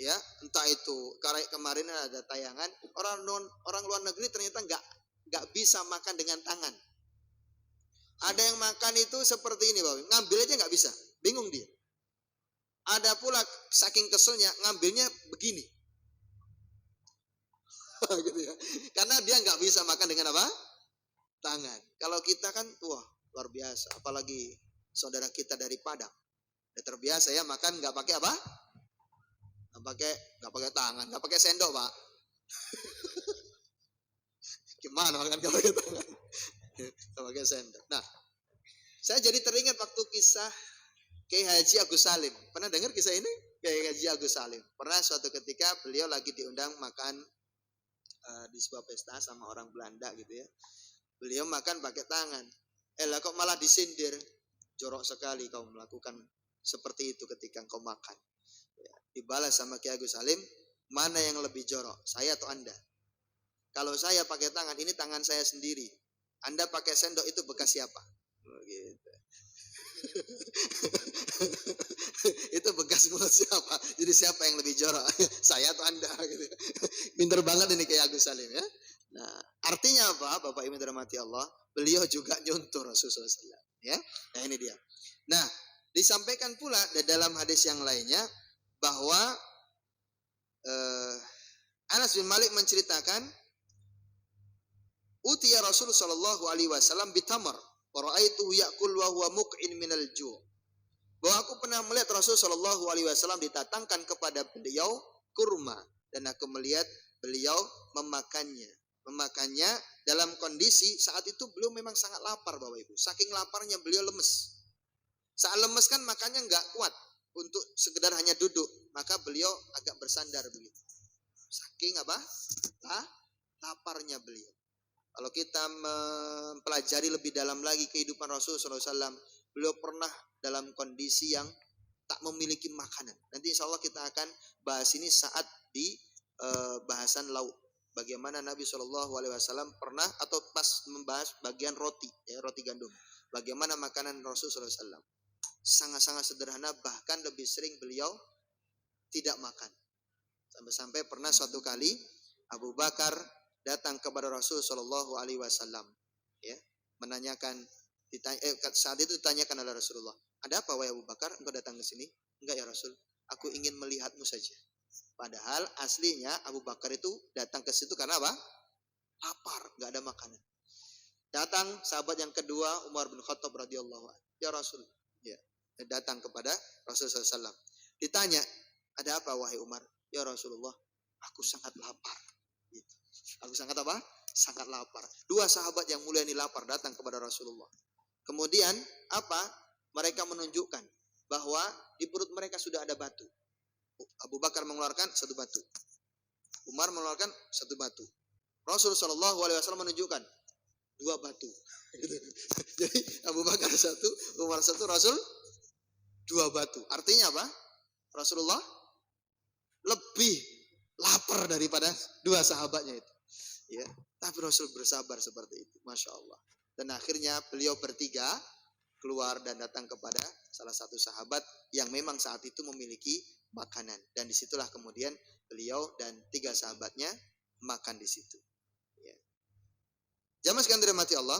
ya, entah itu kemarin ada tayangan orang luar negeri ternyata nggak bisa makan dengan tangan. Ada yang makan itu seperti ini Bapak, ngambil aja nggak bisa, bingung dia. Ada pula saking keselnya ngambilnya begini, gitu ya. Karena dia nggak bisa makan dengan apa? Tangan. Kalau kita kan, wah luar biasa. Apalagi saudara kita dari Padang, udah terbiasa ya makan nggak pakai apa? Nggak pakai tangan, nggak pakai sendok Pak. Gimana makan nggak pakai tangan? Nggak pakai sendok. Nah, saya jadi teringat waktu kisah Kiai Haji Agus Salim. Pernah dengar kisah ini? Kiai Haji Agus Salim. Pernah suatu ketika beliau lagi diundang makan di sebuah pesta sama orang Belanda gitu ya. Beliau makan pakai tangan. Lah kok malah disindir. Jorok sekali kau melakukan seperti itu ketika kau makan. Ya, dibalas sama Kiai Agus Salim, mana yang lebih jorok, saya atau Anda? Kalau saya pakai tangan, ini tangan saya sendiri. Anda pakai sendok, itu bekas siapa? Gitu. Itu bekas mulut siapa? Jadi siapa yang lebih jorok? Saya atau Anda? Gitu. Pinter banget ini kayak Agus Salim ya. Nah, artinya apa? Bapak Ibu dirahmati Allah, beliau juga nyuntur Rasulullah SAW. Ya, nah ini dia. Nah, disampaikan pula dalam hadis yang lainnya bahwa Anas bin Malik menceritakan, utiya Rasulullah Shallallahu Alaihi Wasallam bitamar, wa ra'aituhu ya'kul wa huwa muq'in minal ju'. Bahwa aku pernah melihat Rasul Shallallahu Alaihi Wasallam didatangkan kepada beliau kurma, dan aku melihat beliau memakannya dalam kondisi saat itu beliau memang sangat lapar Bapak Ibu. Saking laparnya beliau lemes. Saat lemes kan makannya nggak kuat untuk sekedar hanya duduk, maka beliau agak bersandar begitu. Saking apa? Laparnya beliau. Kalau kita mempelajari lebih dalam lagi kehidupan Rasul SAW, beliau pernah dalam kondisi yang tak memiliki makanan. Nanti insya Allah kita akan bahas ini saat di bahasan lauk. Bagaimana Nabi SAW pernah atau pas membahas bagian roti, ya, roti gandum. Bagaimana makanan Rasul SAW. Sangat-sangat sederhana, bahkan lebih sering beliau tidak makan. Sampai-sampai pernah suatu kali Abu Bakar datang kepada Rasul Shallallahu Alaihi Wasallam, ya, menanyakan. Saat itu ditanyakan oleh Rasulullah, ada apa wahai Abu Bakar, engkau datang ke sini? Enggak ya Rasul, aku ingin melihatmu saja. Padahal aslinya Abu Bakar itu datang ke situ karena apa? Lapar, nggak ada makanan. Datang sahabat yang kedua, Umar bin Khattab radhiyallahu anhu, ya Rasul, ya, datang kepada Rasulullah SAW. Ditanya, ada apa wahai Umar? Ya Rasulullah, aku sangat lapar. Gitu. Aku sangat apa? Sangat lapar. Dua sahabat yang mulia ini lapar datang kepada Rasulullah. Kemudian apa? Mereka menunjukkan bahwa di perut mereka sudah ada batu. Abu Bakar mengeluarkan satu batu. Umar mengeluarkan satu batu. Rasulullah SAW menunjukkan dua batu. Jadi Abu Bakar satu, Umar satu, Rasul dua batu. Artinya apa? Rasulullah lebih lapar daripada dua sahabatnya itu. Ya, tapi Rasul bersabar seperti itu, masya Allah. Dan akhirnya beliau bertiga keluar dan datang kepada salah satu sahabat yang memang saat itu memiliki makanan. Dan disitulah kemudian beliau dan 3 sahabatnya makan di situ. Ya. Jamaah sekalian dirahmati Allah,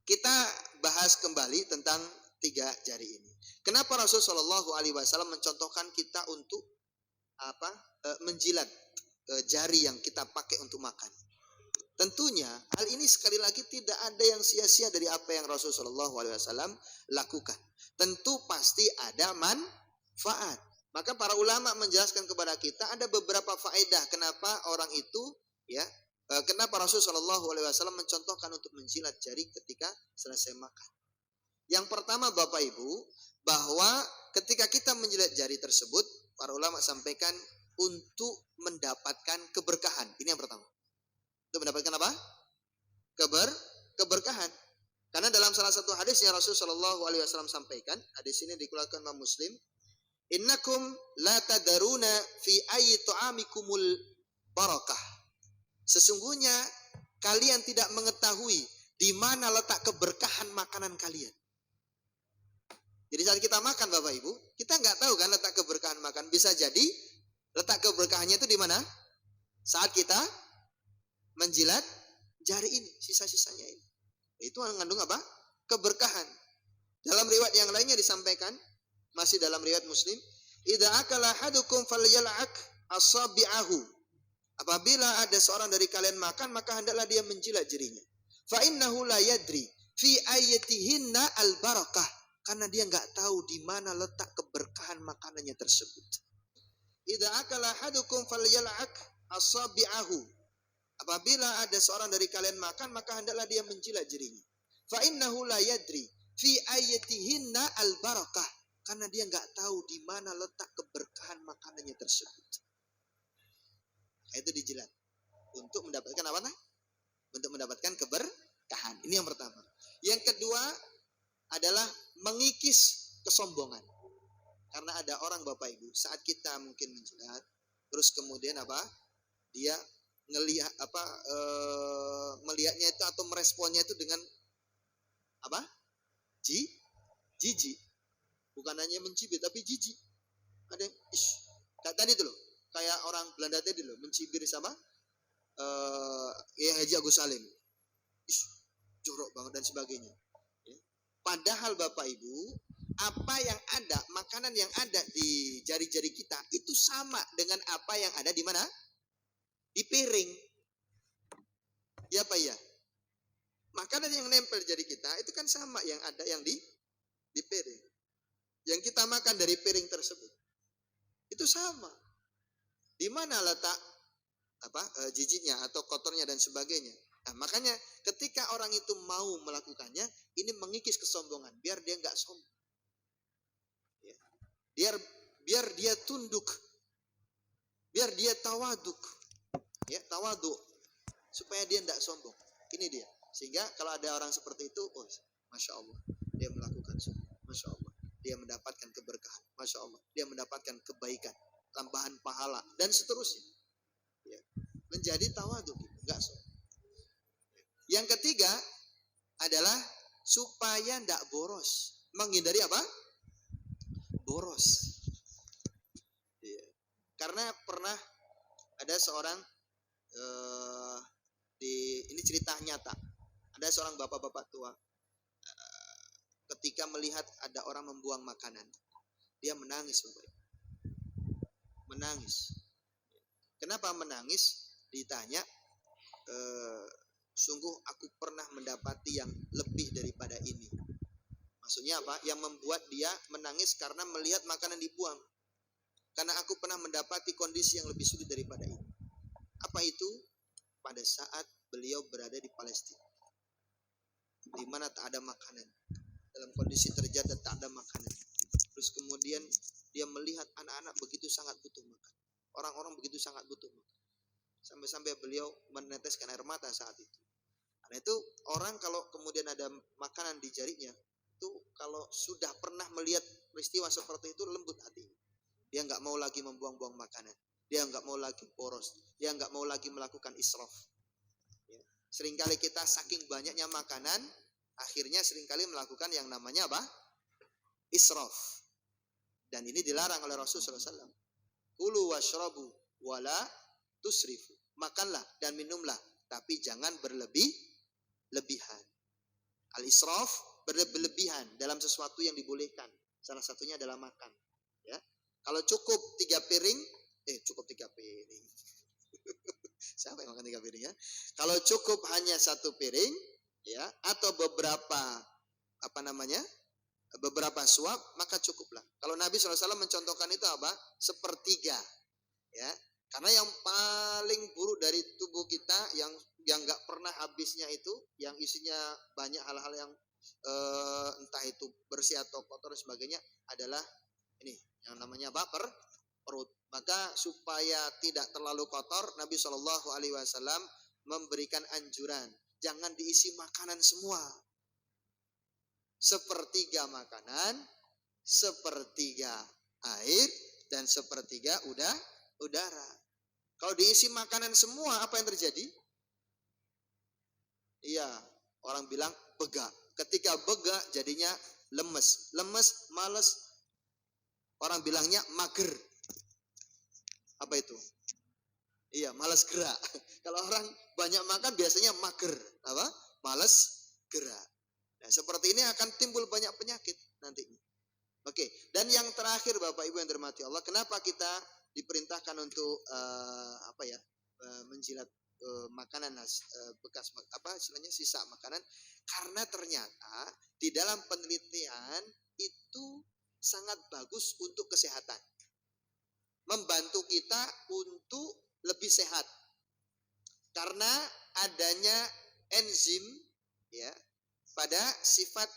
kita bahas kembali tentang 3 jari ini. Kenapa Rasulullah SAW mencontohkan kita untuk menjilat jari yang kita pakai untuk makan? Tentunya hal ini sekali lagi tidak ada yang sia-sia dari apa yang Rasulullah SAW lakukan. Tentu pasti ada manfaat. Maka para ulama menjelaskan kepada kita ada beberapa faedah kenapa orang itu kenapa Rasulullah SAW mencontohkan untuk menjilat jari ketika selesai makan. Yang pertama Bapak Ibu, bahwa ketika kita menjilat jari tersebut, para ulama sampaikan untuk mendapatkan keberkahan. Ini yang pertama. Untuk mendapatkan apa? Keberkahan. Karena dalam salah satu hadis yang Rasulullah SAW sampaikan, hadis ini dikeluarkan Imam Muslim, innakum la tadaruna fi ayyi ta'amikumul barakah. Sesungguhnya kalian tidak mengetahui di mana letak keberkahan makanan kalian. Jadi saat kita makan Bapak Ibu, kita nggak tahu kan letak keberkahan makan. Bisa jadi letak keberkahannya itu di mana? Saat kita menjilat jari ini, sisa-sisanya ini. Itu mengandung apa? Keberkahan. Dalam riwayat yang lainnya disampaikan, masih dalam riwayat Muslim, idza akala ahadukum falyal'ak asabi'ahu. Apabila ada seorang dari kalian makan, maka hendaklah dia menjilat jarinya. Fa innahu la yadri fi ayyatihinna al-barakah. Karena dia enggak tahu di mana letak keberkahan makanannya tersebut. Idza akala ahadukum falyal'ak asabi'ahu. Apabila ada seorang dari kalian makan, maka hendaklah dia menjilat jarinya. Fa innahu la yadri fi ayyatihinna al-barakah. Karena dia enggak tahu di mana letak keberkahan makanannya tersebut. Itu dijilat untuk mendapatkan apa? Untuk mendapatkan keberkahan. Ini yang pertama. Yang kedua adalah mengikis kesombongan. Karena ada orang Bapak Ibu, saat kita mungkin menjilat, terus kemudian dia melihatnya itu atau meresponnya itu dengan jijik. Bukan hanya mencibir tapi jijik. Ada yang kayak tadi tuh loh, kayak orang Belanda tadi loh, mencibir sama Haji Agus Salim. Jorok banget dan sebagainya. Padahal Bapak Ibu, apa yang ada, makanan yang ada di jari-jari kita itu sama dengan apa yang ada di mana? Di piring. Ya Pak ya. Makanan yang nempel di jari kita itu kan sama yang ada yang di piring. Yang kita makan dari piring tersebut. Itu sama. Di mana letak jijiknya atau kotornya dan sebagainya. Nah, makanya ketika orang itu mau melakukannya, ini mengikis kesombongan biar dia enggak sombong. Ya. Biar dia tunduk. Biar dia tawaduk. Ya, tawaduk supaya dia tidak sombong. Ini dia. Sehingga kalau ada orang seperti itu, Masya Allah, dia melakukan Masya Allah, dia mendapatkan keberkahan. Masya Allah, dia mendapatkan kebaikan, tambahan pahala dan seterusnya. Ya. Menjadi tawaduk, enggak sombong. Yang ketiga adalah supaya tidak boros. Menghindari apa? Boros. Ya. Karena pernah ada seorang ini cerita nyata. Ada seorang bapak-bapak tua ketika melihat ada orang membuang makanan, dia menangis, Bapak. Menangis. Kenapa menangis? Ditanya, sungguh aku pernah mendapati yang lebih daripada ini. Maksudnya apa? Yang membuat dia menangis karena melihat makanan dibuang. Karena aku pernah mendapati kondisi yang lebih sulit daripada ini. Apa itu? Pada saat beliau berada di Palestina, di mana tak ada makanan, dalam kondisi terjatuh tak ada makanan. Terus kemudian dia melihat anak-anak begitu sangat butuh makan, orang-orang begitu sangat butuh makan, sampai-sampai beliau meneteskan air mata saat itu. Karena itu orang kalau kemudian ada makanan di jarinya, itu kalau sudah pernah melihat peristiwa seperti itu lembut hatinya. Dia nggak mau lagi membuang-buang makanan. Dia nggak mau lagi boros. Dia nggak mau lagi melakukan israf. Ya. Seringkali kita saking banyaknya makanan, akhirnya seringkali melakukan yang namanya apa? Israf. Dan ini dilarang oleh Rasulullah SAW. Kulu washrabu wala tusrifu. Makanlah dan minumlah, tapi jangan berlebihan. Al-israf, berlebihan dalam sesuatu yang dibolehkan. Salah satunya adalah makan. Ya, kalau cukup 3 piring, cukup 3 piring. Siapa yang makan 3 piring ya? Kalau cukup hanya 1 piring, ya, atau beberapa suap, maka cukuplah. Kalau Nabi SAW mencontohkan itu apa? Sepertiga, ya. Karena yang paling buruk dari tubuh kita, yang nggak pernah habisnya itu, yang isinya banyak hal-hal yang entah itu bersih atau kotor dan sebagainya, adalah ini yang namanya apa? Perut. Maka supaya tidak terlalu kotor, Nabi Shallallahu Alaihi Wasallam memberikan anjuran, jangan diisi makanan semua. Sepertiga makanan, sepertiga air, dan sepertiga udara. Kalau diisi makanan semua, apa yang terjadi? Iya, orang bilang begak. Ketika begak jadinya lemes, malas. Orang bilangnya mager. Apa itu? Iya, malas gerak. Kalau orang banyak makan biasanya mager, apa? Malas gerak. Nah, seperti ini akan timbul banyak penyakit nantinya. Oke, dan yang terakhir Bapak Ibu yang dirahmati Allah, kenapa kita diperintahkan untuk menjilat makanan bekas istilahnya sisa makanan? Karena ternyata di dalam penelitian itu sangat bagus untuk kesehatan. Membantu kita untuk lebih sehat. Karena adanya enzim ya pada sifat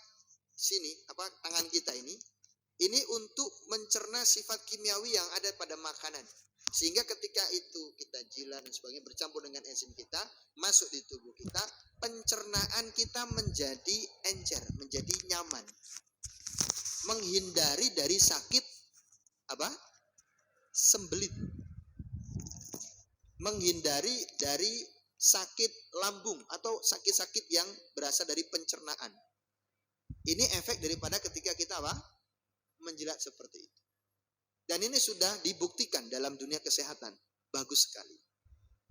tangan kita ini untuk mencerna sifat kimiawi yang ada pada makanan. Sehingga ketika itu kita jilat dan sebagainya bercampur dengan enzim kita, masuk di tubuh kita, pencernaan kita menjadi encer, menjadi nyaman. Menghindari dari sakit sembelit. Menghindari dari sakit lambung atau sakit-sakit yang berasal dari pencernaan. Ini efek daripada ketika kita menjilat seperti itu. Dan ini sudah dibuktikan dalam dunia kesehatan. Bagus sekali.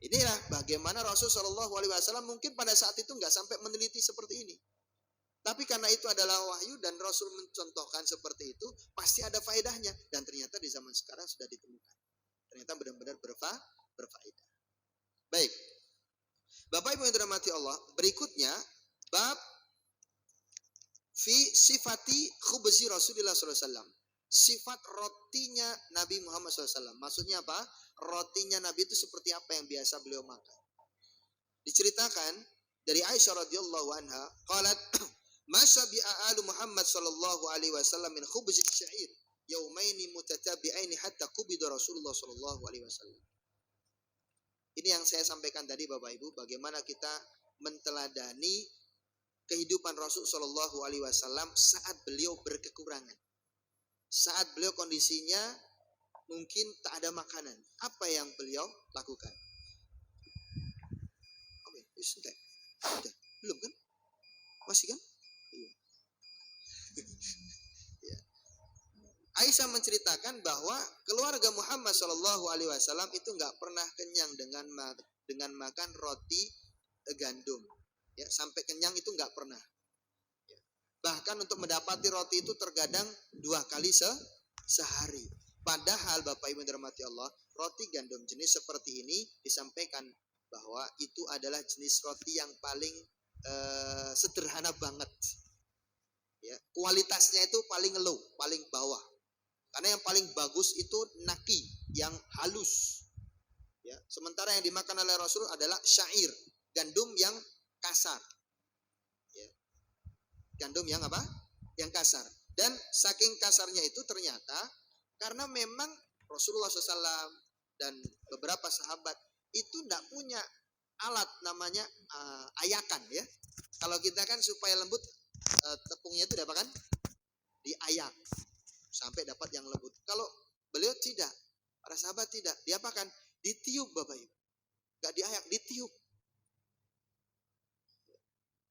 Inilah bagaimana Rasulullah SAW mungkin pada saat itu nggak sampai meneliti seperti ini. Tapi karena itu adalah wahyu dan Rasul mencontohkan seperti itu, pasti ada faedahnya. Dan ternyata di zaman sekarang sudah ditemukan. Ternyata benar-benar berfaedah. Baik. Bapak Ibu yang dirahmati Allah, berikutnya bab fi sifati khubzi Rasulullah SAW. Sifat rotinya Nabi Muhammad SAW. Maksudnya apa? Rotinya Nabi itu seperti apa yang biasa beliau makan. Diceritakan dari Aisyah radhiyallahu anha, qalat masya bi'alu Muhammad sallallahu alaihi wasallam min khubz syair yaumaini mutatabi'aini hatta qubida Rasulullah sallallahu alaihi wasallam. Ini yang saya sampaikan tadi Bapak Ibu, bagaimana kita menteladani kehidupan Rasul sallallahu alaihi wasallam saat beliau berkekurangan. Saat beliau kondisinya mungkin tak ada makanan. Apa yang beliau lakukan? Oke, sudah. Belum kan? Masih kan? Iya. Ya. Aisyah menceritakan bahwa keluarga Muhammad SAW itu nggak pernah kenyang dengan makan roti gandum. Ya, sampai kenyang itu nggak pernah. Ya. Bahkan untuk mendapati roti itu terkadang 2 kali sehari. Padahal Bapak Ibu dirahmati Allah, roti gandum jenis seperti ini disampaikan bahwa itu adalah jenis roti yang paling sederhana banget. Ya, kualitasnya itu paling low, paling bawah. Karena yang paling bagus itu naki, yang halus. Ya, sementara yang dimakan oleh Rasul adalah syair, gandum yang kasar. Ya. Gandum yang apa? Yang kasar. Dan saking kasarnya itu ternyata karena memang Rasulullah SAW dan beberapa sahabat itu tidak punya alat namanya ayakan ya. Kalau kita kan supaya lembut tepungnya itu diapakan? Diayak sampai dapat yang lembut. Kalau beliau tidak, para sahabat tidak, diapakan? Ditiup Bapak Ibu. Enggak diayak, ditiup.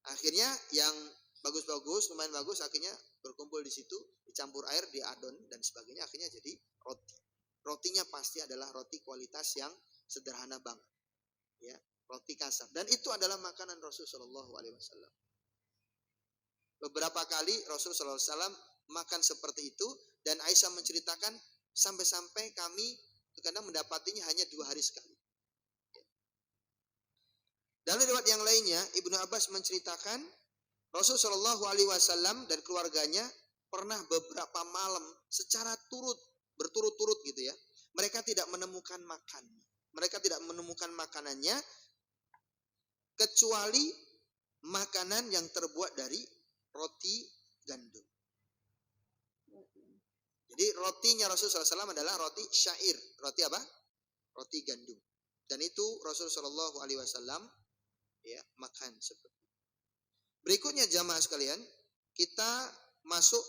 Akhirnya yang bagus-bagus, lumayan bagus, akhirnya berkumpul di situ, dicampur air, diadon dan sebagainya, akhirnya jadi roti. Rotinya pasti adalah roti kualitas yang sederhana banget, ya, roti kasar. Dan itu adalah makanan Rasulullah SAW. Beberapa kali Rasulullah SAW makan seperti itu, dan Aisyah menceritakan sampai-sampai kami kadang mendapatinya hanya 2 hari sekali. Dalam riwayat yang lainnya, Ibnu Abbas menceritakan Rasulullah SAW dan keluarganya pernah beberapa malam secara berturut-turut gitu ya. Mereka tidak menemukan makan. Mereka tidak menemukan makanannya kecuali makanan yang terbuat dari roti gandum. Jadi rotinya Rasulullah SAW adalah roti syair. Roti apa? Roti gandum. Dan itu Rasulullah SAW ya makan seperti itu. Berikutnya jamaah sekalian, kita masuk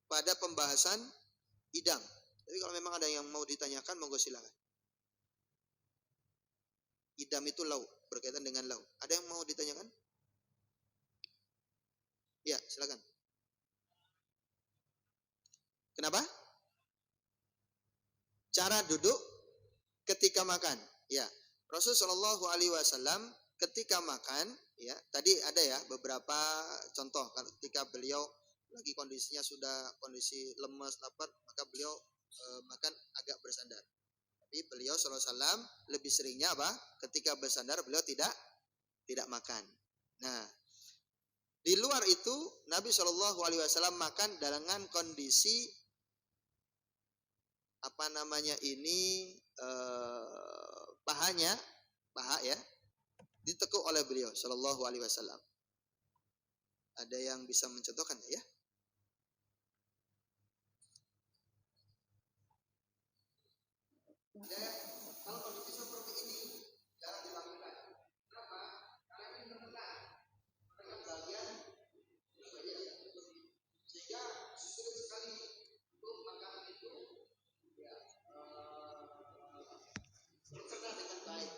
pada pembahasan idam. Jadi kalau memang ada yang mau ditanyakan, monggo silakan. Idam itu lauk, berkaitan dengan lauk. Ada yang mau ditanyakan? Ya, silakan. Kenapa? Cara duduk ketika makan. Ya, Rasulullah SAW ketika makan, ya, tadi ada ya beberapa contoh ketika beliau lagi kondisinya sudah kondisi lemas, lapar, maka beliau makan agak bersandar. Tapi beliau SAW lebih seringnya apa? Ketika bersandar beliau tidak makan. Nah, di luar itu Nabi SAW makan dengan kondisi paha ya ditekuk oleh beliau Shallallahu Alaihi Wasallam. Ada yang bisa mencontohkan ya? Kalau kondisi seperti ini jangan dilakukan. Kenapa? Karena ini menekan bagian sehingga sulit sekali untuk makanan itu ya bercerna dengan baik.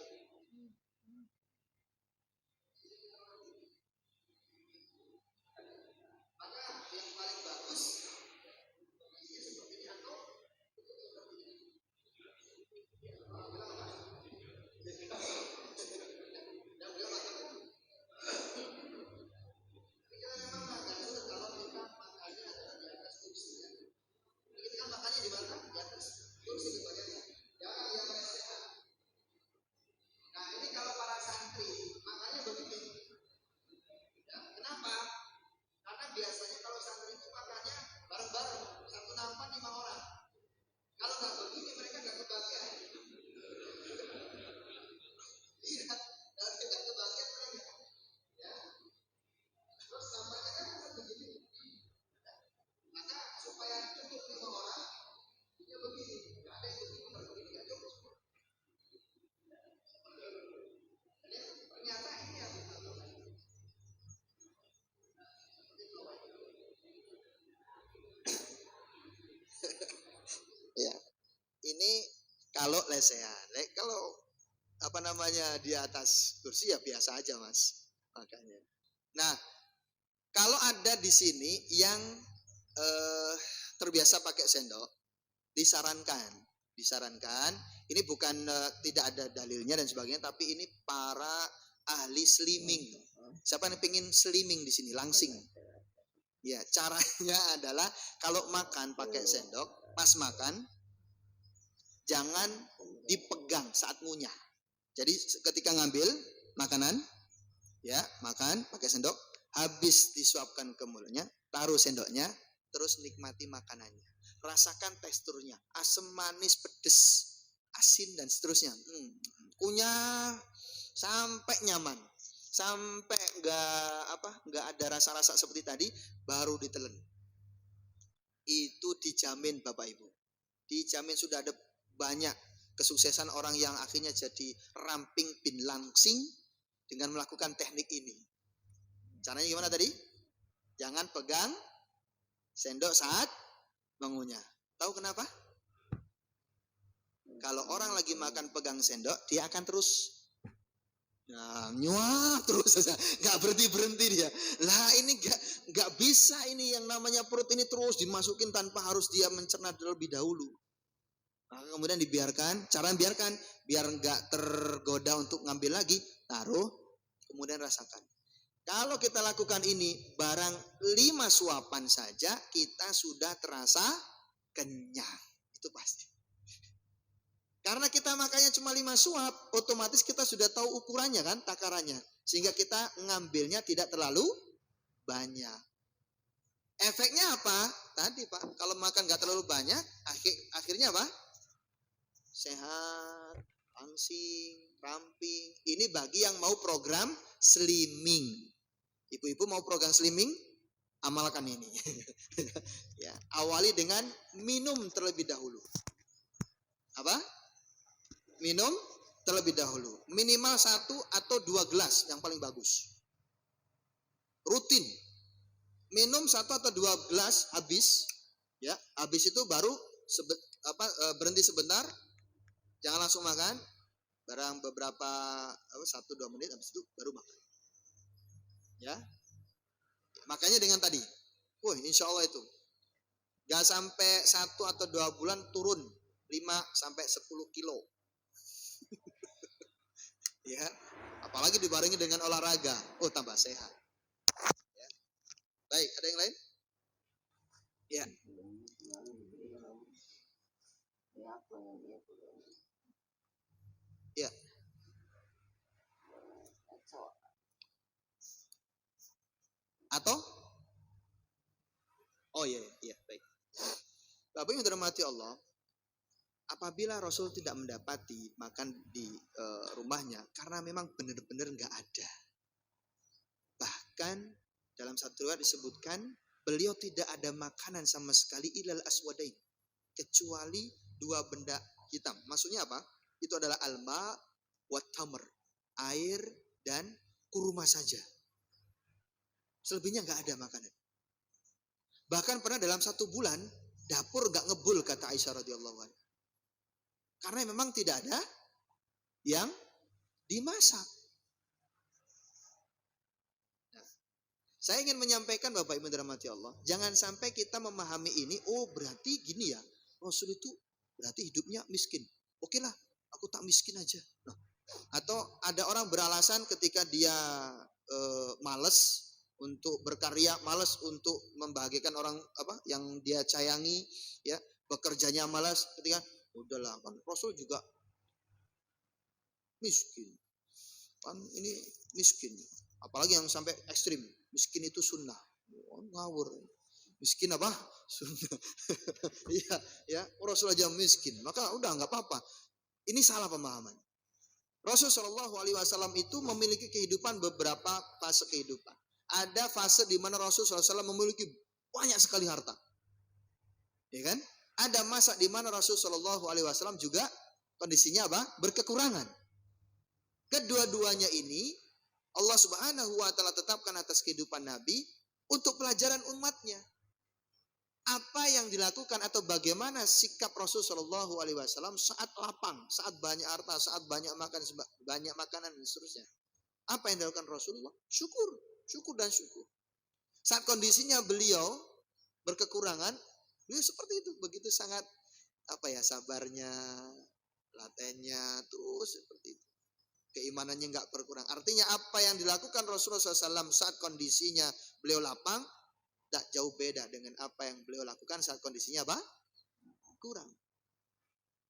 Ya, ini kalau lesehan. Kalau di atas kursi ya biasa aja mas makanya. Nah, kalau ada di sini yang terbiasa pakai sendok, disarankan. Ini bukan tidak ada dalilnya dan sebagainya, tapi ini para ahli slimming. Siapa yang pengen slimming di sini langsing? Ya, caranya adalah kalau makan pakai sendok, pas makan jangan dipegang saat ngunyah. Jadi ketika ngambil makanan, ya makan pakai sendok, habis disuapkan ke mulutnya, taruh sendoknya, terus nikmati makanannya. Rasakan teksturnya, asam, manis, pedas, asin dan seterusnya. Kunyah sampai nyaman, sampai nggak ada rasa-rasa seperti tadi, baru ditelan. Itu dijamin Bapak Ibu, dijamin. Sudah ada banyak kesuksesan orang yang akhirnya jadi ramping bin langsing dengan melakukan teknik ini. Caranya gimana tadi? Jangan pegang sendok saat mengunyah. Tahu kenapa? Kalau orang lagi makan pegang sendok, dia akan terus Nah, nyuap terus saja, nggak berhenti dia. Lah ini nggak bisa ini yang namanya perut ini terus dimasukin tanpa harus dia mencerna terlebih dahulu. Maka kemudian dibiarkan, cara biarkan biar nggak tergoda untuk ngambil lagi, taruh, kemudian rasakan. Kalau kita lakukan ini barang 5 suapan saja kita sudah terasa kenyang. Itu pasti. Karena kita makannya cuma 5 suap, otomatis kita sudah tahu ukurannya kan, takarannya. Sehingga kita ngambilnya tidak terlalu banyak. Efeknya apa? Tadi Pak, kalau makan nggak terlalu banyak, akhirnya apa? Sehat, langsing, ramping. Ini bagi yang mau program slimming. Ibu-ibu mau program slimming, amalkan ini. Ya, awali dengan minum terlebih dahulu. Apa? Minum terlebih dahulu. Minimal 1 atau 2 gelas yang paling bagus. Rutin. Minum 1 atau 2 gelas habis. Ya, habis itu baru berhenti sebentar. Jangan langsung makan. Barang beberapa 1-2 menit habis itu baru makan. Ya. Makanya dengan tadi. Insya Allah itu. Gak sampai 1 atau 2 bulan turun 5 sampai 10 kilo. Ya, apalagi dibarengi dengan olahraga. Tambah sehat. Ya. Baik, ada yang lain? Ya. Ya. Atau? Iya, baik. Bapak yang dirahmati Allah, apabila Rasul tidak mendapati makan di rumahnya karena memang benar-benar nggak ada. Bahkan dalam satu riwayat disebutkan beliau tidak ada makanan sama sekali ilal aswadain, kecuali 2 benda hitam. Maksudnya apa? Itu adalah alma wa tamr, air dan kurma saja. Selebihnya nggak ada makanan. Bahkan pernah dalam 1 bulan dapur nggak ngebul, kata Aisyah radhiyallahu anha. Karena memang tidak ada yang dimasak. Nah, saya ingin menyampaikan Bapak Ibu dirahmati Allah, jangan sampai kita memahami ini, berarti gini ya, Rasul itu berarti hidupnya miskin. Oke lah, aku tak miskin aja. Nah, atau ada orang beralasan ketika dia malas untuk berkarya, malas untuk membahagiakan orang yang dia sayangi, ya, bekerjanya malas, ketika udahlah kan Rasul juga miskin. Kan ini miskin. Apalagi yang sampai ekstrim, miskin itu sunnah. Ngawur. Miskin apa? Sunnah. Iya, ya, Rasul aja miskin. Maka udah nggak apa-apa. Ini salah pemahaman. Rasul Shallallahu Alaihi Wasallam itu memiliki kehidupan beberapa fase kehidupan. Ada fase di mana Rasul SAW memiliki banyak sekali harta, ya kan? Ada masa di mana Rasul Shallallahu Alaihi Wasallam juga kondisinya apa? Berkekurangan. Kedua-duanya ini Allah Subhanahu Wa Taala tetapkan atas kehidupan Nabi untuk pelajaran umatnya. Apa yang dilakukan atau bagaimana sikap Rasul Shallallahu Alaihi Wasallam saat lapang, saat banyak harta, saat banyak makan, banyak makanan dan seterusnya. Apa yang dilakukan Rasulullah? Syukur dan syukur. Saat kondisinya beliau berkekurangan, beliau seperti itu, begitu sangat sabarnya, latennya terus seperti itu. Keimanannya nggak berkurang. Artinya apa yang dilakukan Rasulullah SAW saat kondisinya beliau lapang, tak jauh beda dengan apa yang beliau lakukan saat kondisinya kurang.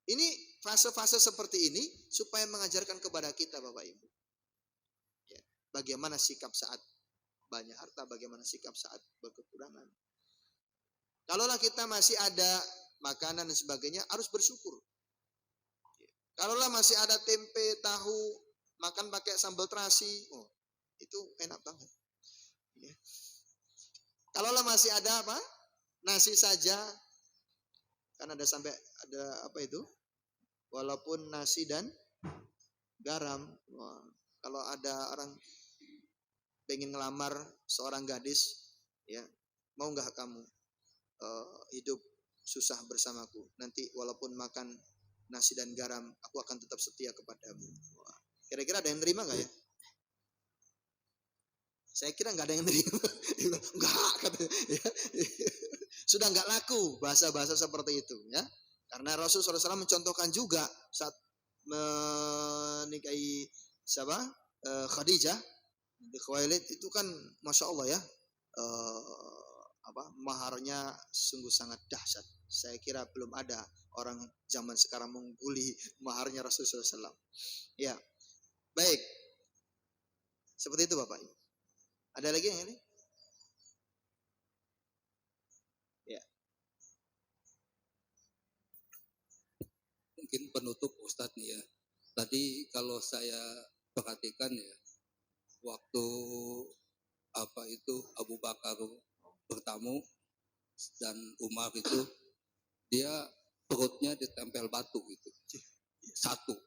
Ini fase-fase seperti ini supaya mengajarkan kepada kita Bapak Ibu, ya, bagaimana sikap saat banyak harta, bagaimana sikap saat berkekurangan. Kalaulah kita masih ada makanan dan sebagainya, harus bersyukur. Kalaulah masih ada tempe, tahu, makan pakai sambal terasi, itu enak banget. Ya. Kalaulah masih ada nasi saja, kan ada sampai ada walaupun nasi dan garam. Kalau ada orang pengen ngelamar seorang gadis, ya, mau nggak kamu hidup susah bersamaku? Nanti walaupun makan nasi dan garam, aku akan tetap setia kepadamu. Kira-kira ada yang nerima nggak ya? Saya kira nggak ada yang nerima. Enggak, katanya. Ya. Sudah nggak laku bahasa-bahasa seperti itu, ya. Karena Rasulullah SAW mencontohkan juga saat menikahi siapa? Khadijah di Khuwailid itu kan masya Allah ya, maharnya sungguh sangat dahsyat. Saya kira belum ada orang zaman sekarang mengguli maharnya Rasulullah SAW. Ya, baik. Seperti itu Bapak. Ada lagi yang ini? Ya. Mungkin penutup Ustadz nih ya. Tadi kalau saya perhatikan ya, waktu Abu Bakar bertamu dan Umar itu, dia perutnya ditempel batu gitu. Satu.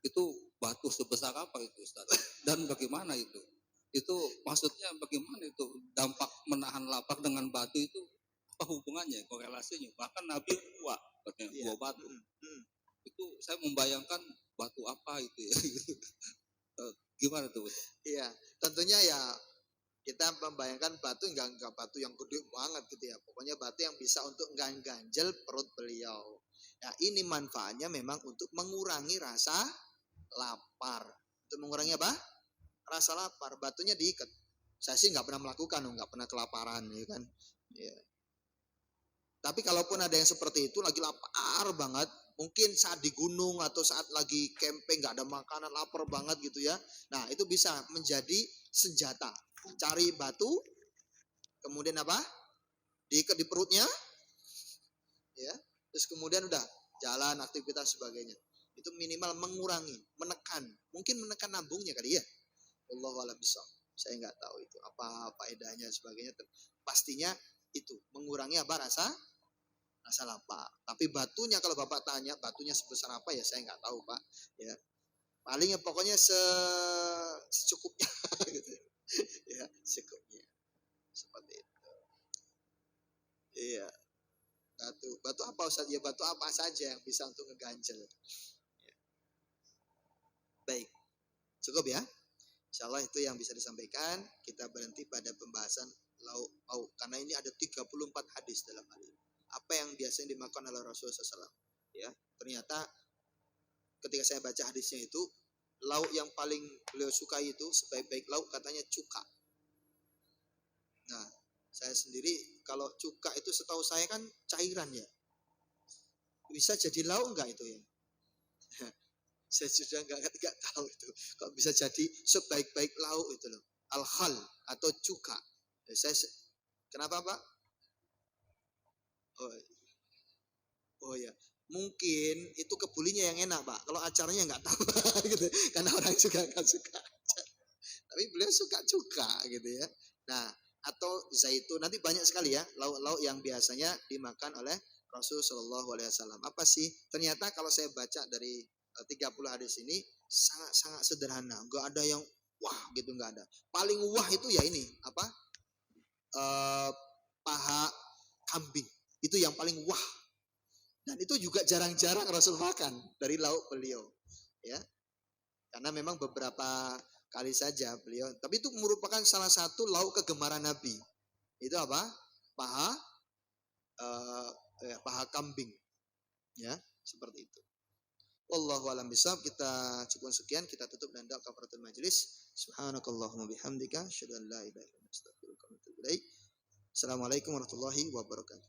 Itu batu sebesar apa itu Ustaz? Dan bagaimana itu? Itu maksudnya bagaimana itu dampak menahan lapar dengan batu itu, apa hubungannya, korelasinya? Bahkan Nabi katanya buah batu. Itu saya membayangkan batu apa itu ya. Gimana tuh? Iya, tentunya ya kita membayangkan batu enggak batu yang gede banget gitu ya. Pokoknya batu yang bisa untuk ganjel perut beliau. Nah, ini manfaatnya memang untuk mengurangi rasa lapar. Untuk mengurangi apa? Rasa lapar. Batunya diikat. Saya sih nggak pernah melakukan, nggak pernah kelaparan, ya kan. Ya. Tapi kalaupun ada yang seperti itu lagi lapar banget, mungkin saat di gunung atau saat lagi camping nggak ada makanan, lapar banget gitu ya. Nah itu bisa menjadi senjata. Cari batu, kemudian apa? Diikat di perutnya, ya. Terus kemudian udah jalan aktivitas sebagainya. Itu minimal mengurangi, menekan, mungkin menekan lambungnya kali ya. Allahu a'lam bishawab. Saya nggak tahu itu apa faedahnya sebagainya. Pastinya itu mengurangi apa rasa lapar. Tapi batunya kalau Bapak tanya batunya sebesar apa ya saya nggak tahu Pak. Ya paling ya pokoknya secukupnya gitu. Ya secukupnya seperti itu. Iya. Batu apa Ustaz? Ya batu apa saja yang bisa untuk ngeganjel. Ya. Baik. Cukup ya. Insyaallah itu yang bisa disampaikan. Kita berhenti pada pembahasan lauk pauk karena ini ada 34 hadis dalam hal ini. Apa yang biasanya dimakan oleh Rasulullah SAW? Ya, ternyata ketika saya baca hadisnya itu lauk yang paling beliau sukai itu sebaik-baik lauk katanya cuka. Nah, saya sendiri kalau cuka itu setahu saya kan cairan ya. Bisa jadi lauk enggak itu ya? Saya sudah enggak tahu itu. Kok bisa jadi sebaik-baik lauk itu loh. Al-khal atau cuka. Kenapa Pak? Oh ya, mungkin itu kebulinya yang enak Pak. Kalau acaranya nggak tahu gitu. Karena orang juga nggak suka acar. Tapi beliau suka cuka gitu ya. Nah, atau zaitun nanti banyak sekali ya lauk-lauk yang biasanya dimakan oleh Rasul Shallallahu Alaihi Wasallam. Apa sih? Ternyata kalau saya baca dari 30 hadis ini sangat sederhana. Nggak ada yang wah gitu, nggak ada. Paling wah itu ya ini apa? Paha kambing itu yang paling wah. Dan itu juga jarang-jarang Rasul makan dari lauk beliau, ya. Karena memang beberapa kali saja beliau. Tapi itu merupakan salah satu lauk kegemaran Nabi. Itu apa? Paha kambing, ya, seperti itu. Wallahu a'lam bishawab. Kita cukup sekian. Kita tutup dan doa kafaratul majelis. Subhanakallahumma bihamdika asyhadu an la ilaha illa anta astaghfiruka wa atubu ilaik. Assalamualaikum warahmatullahi wabarakatuh.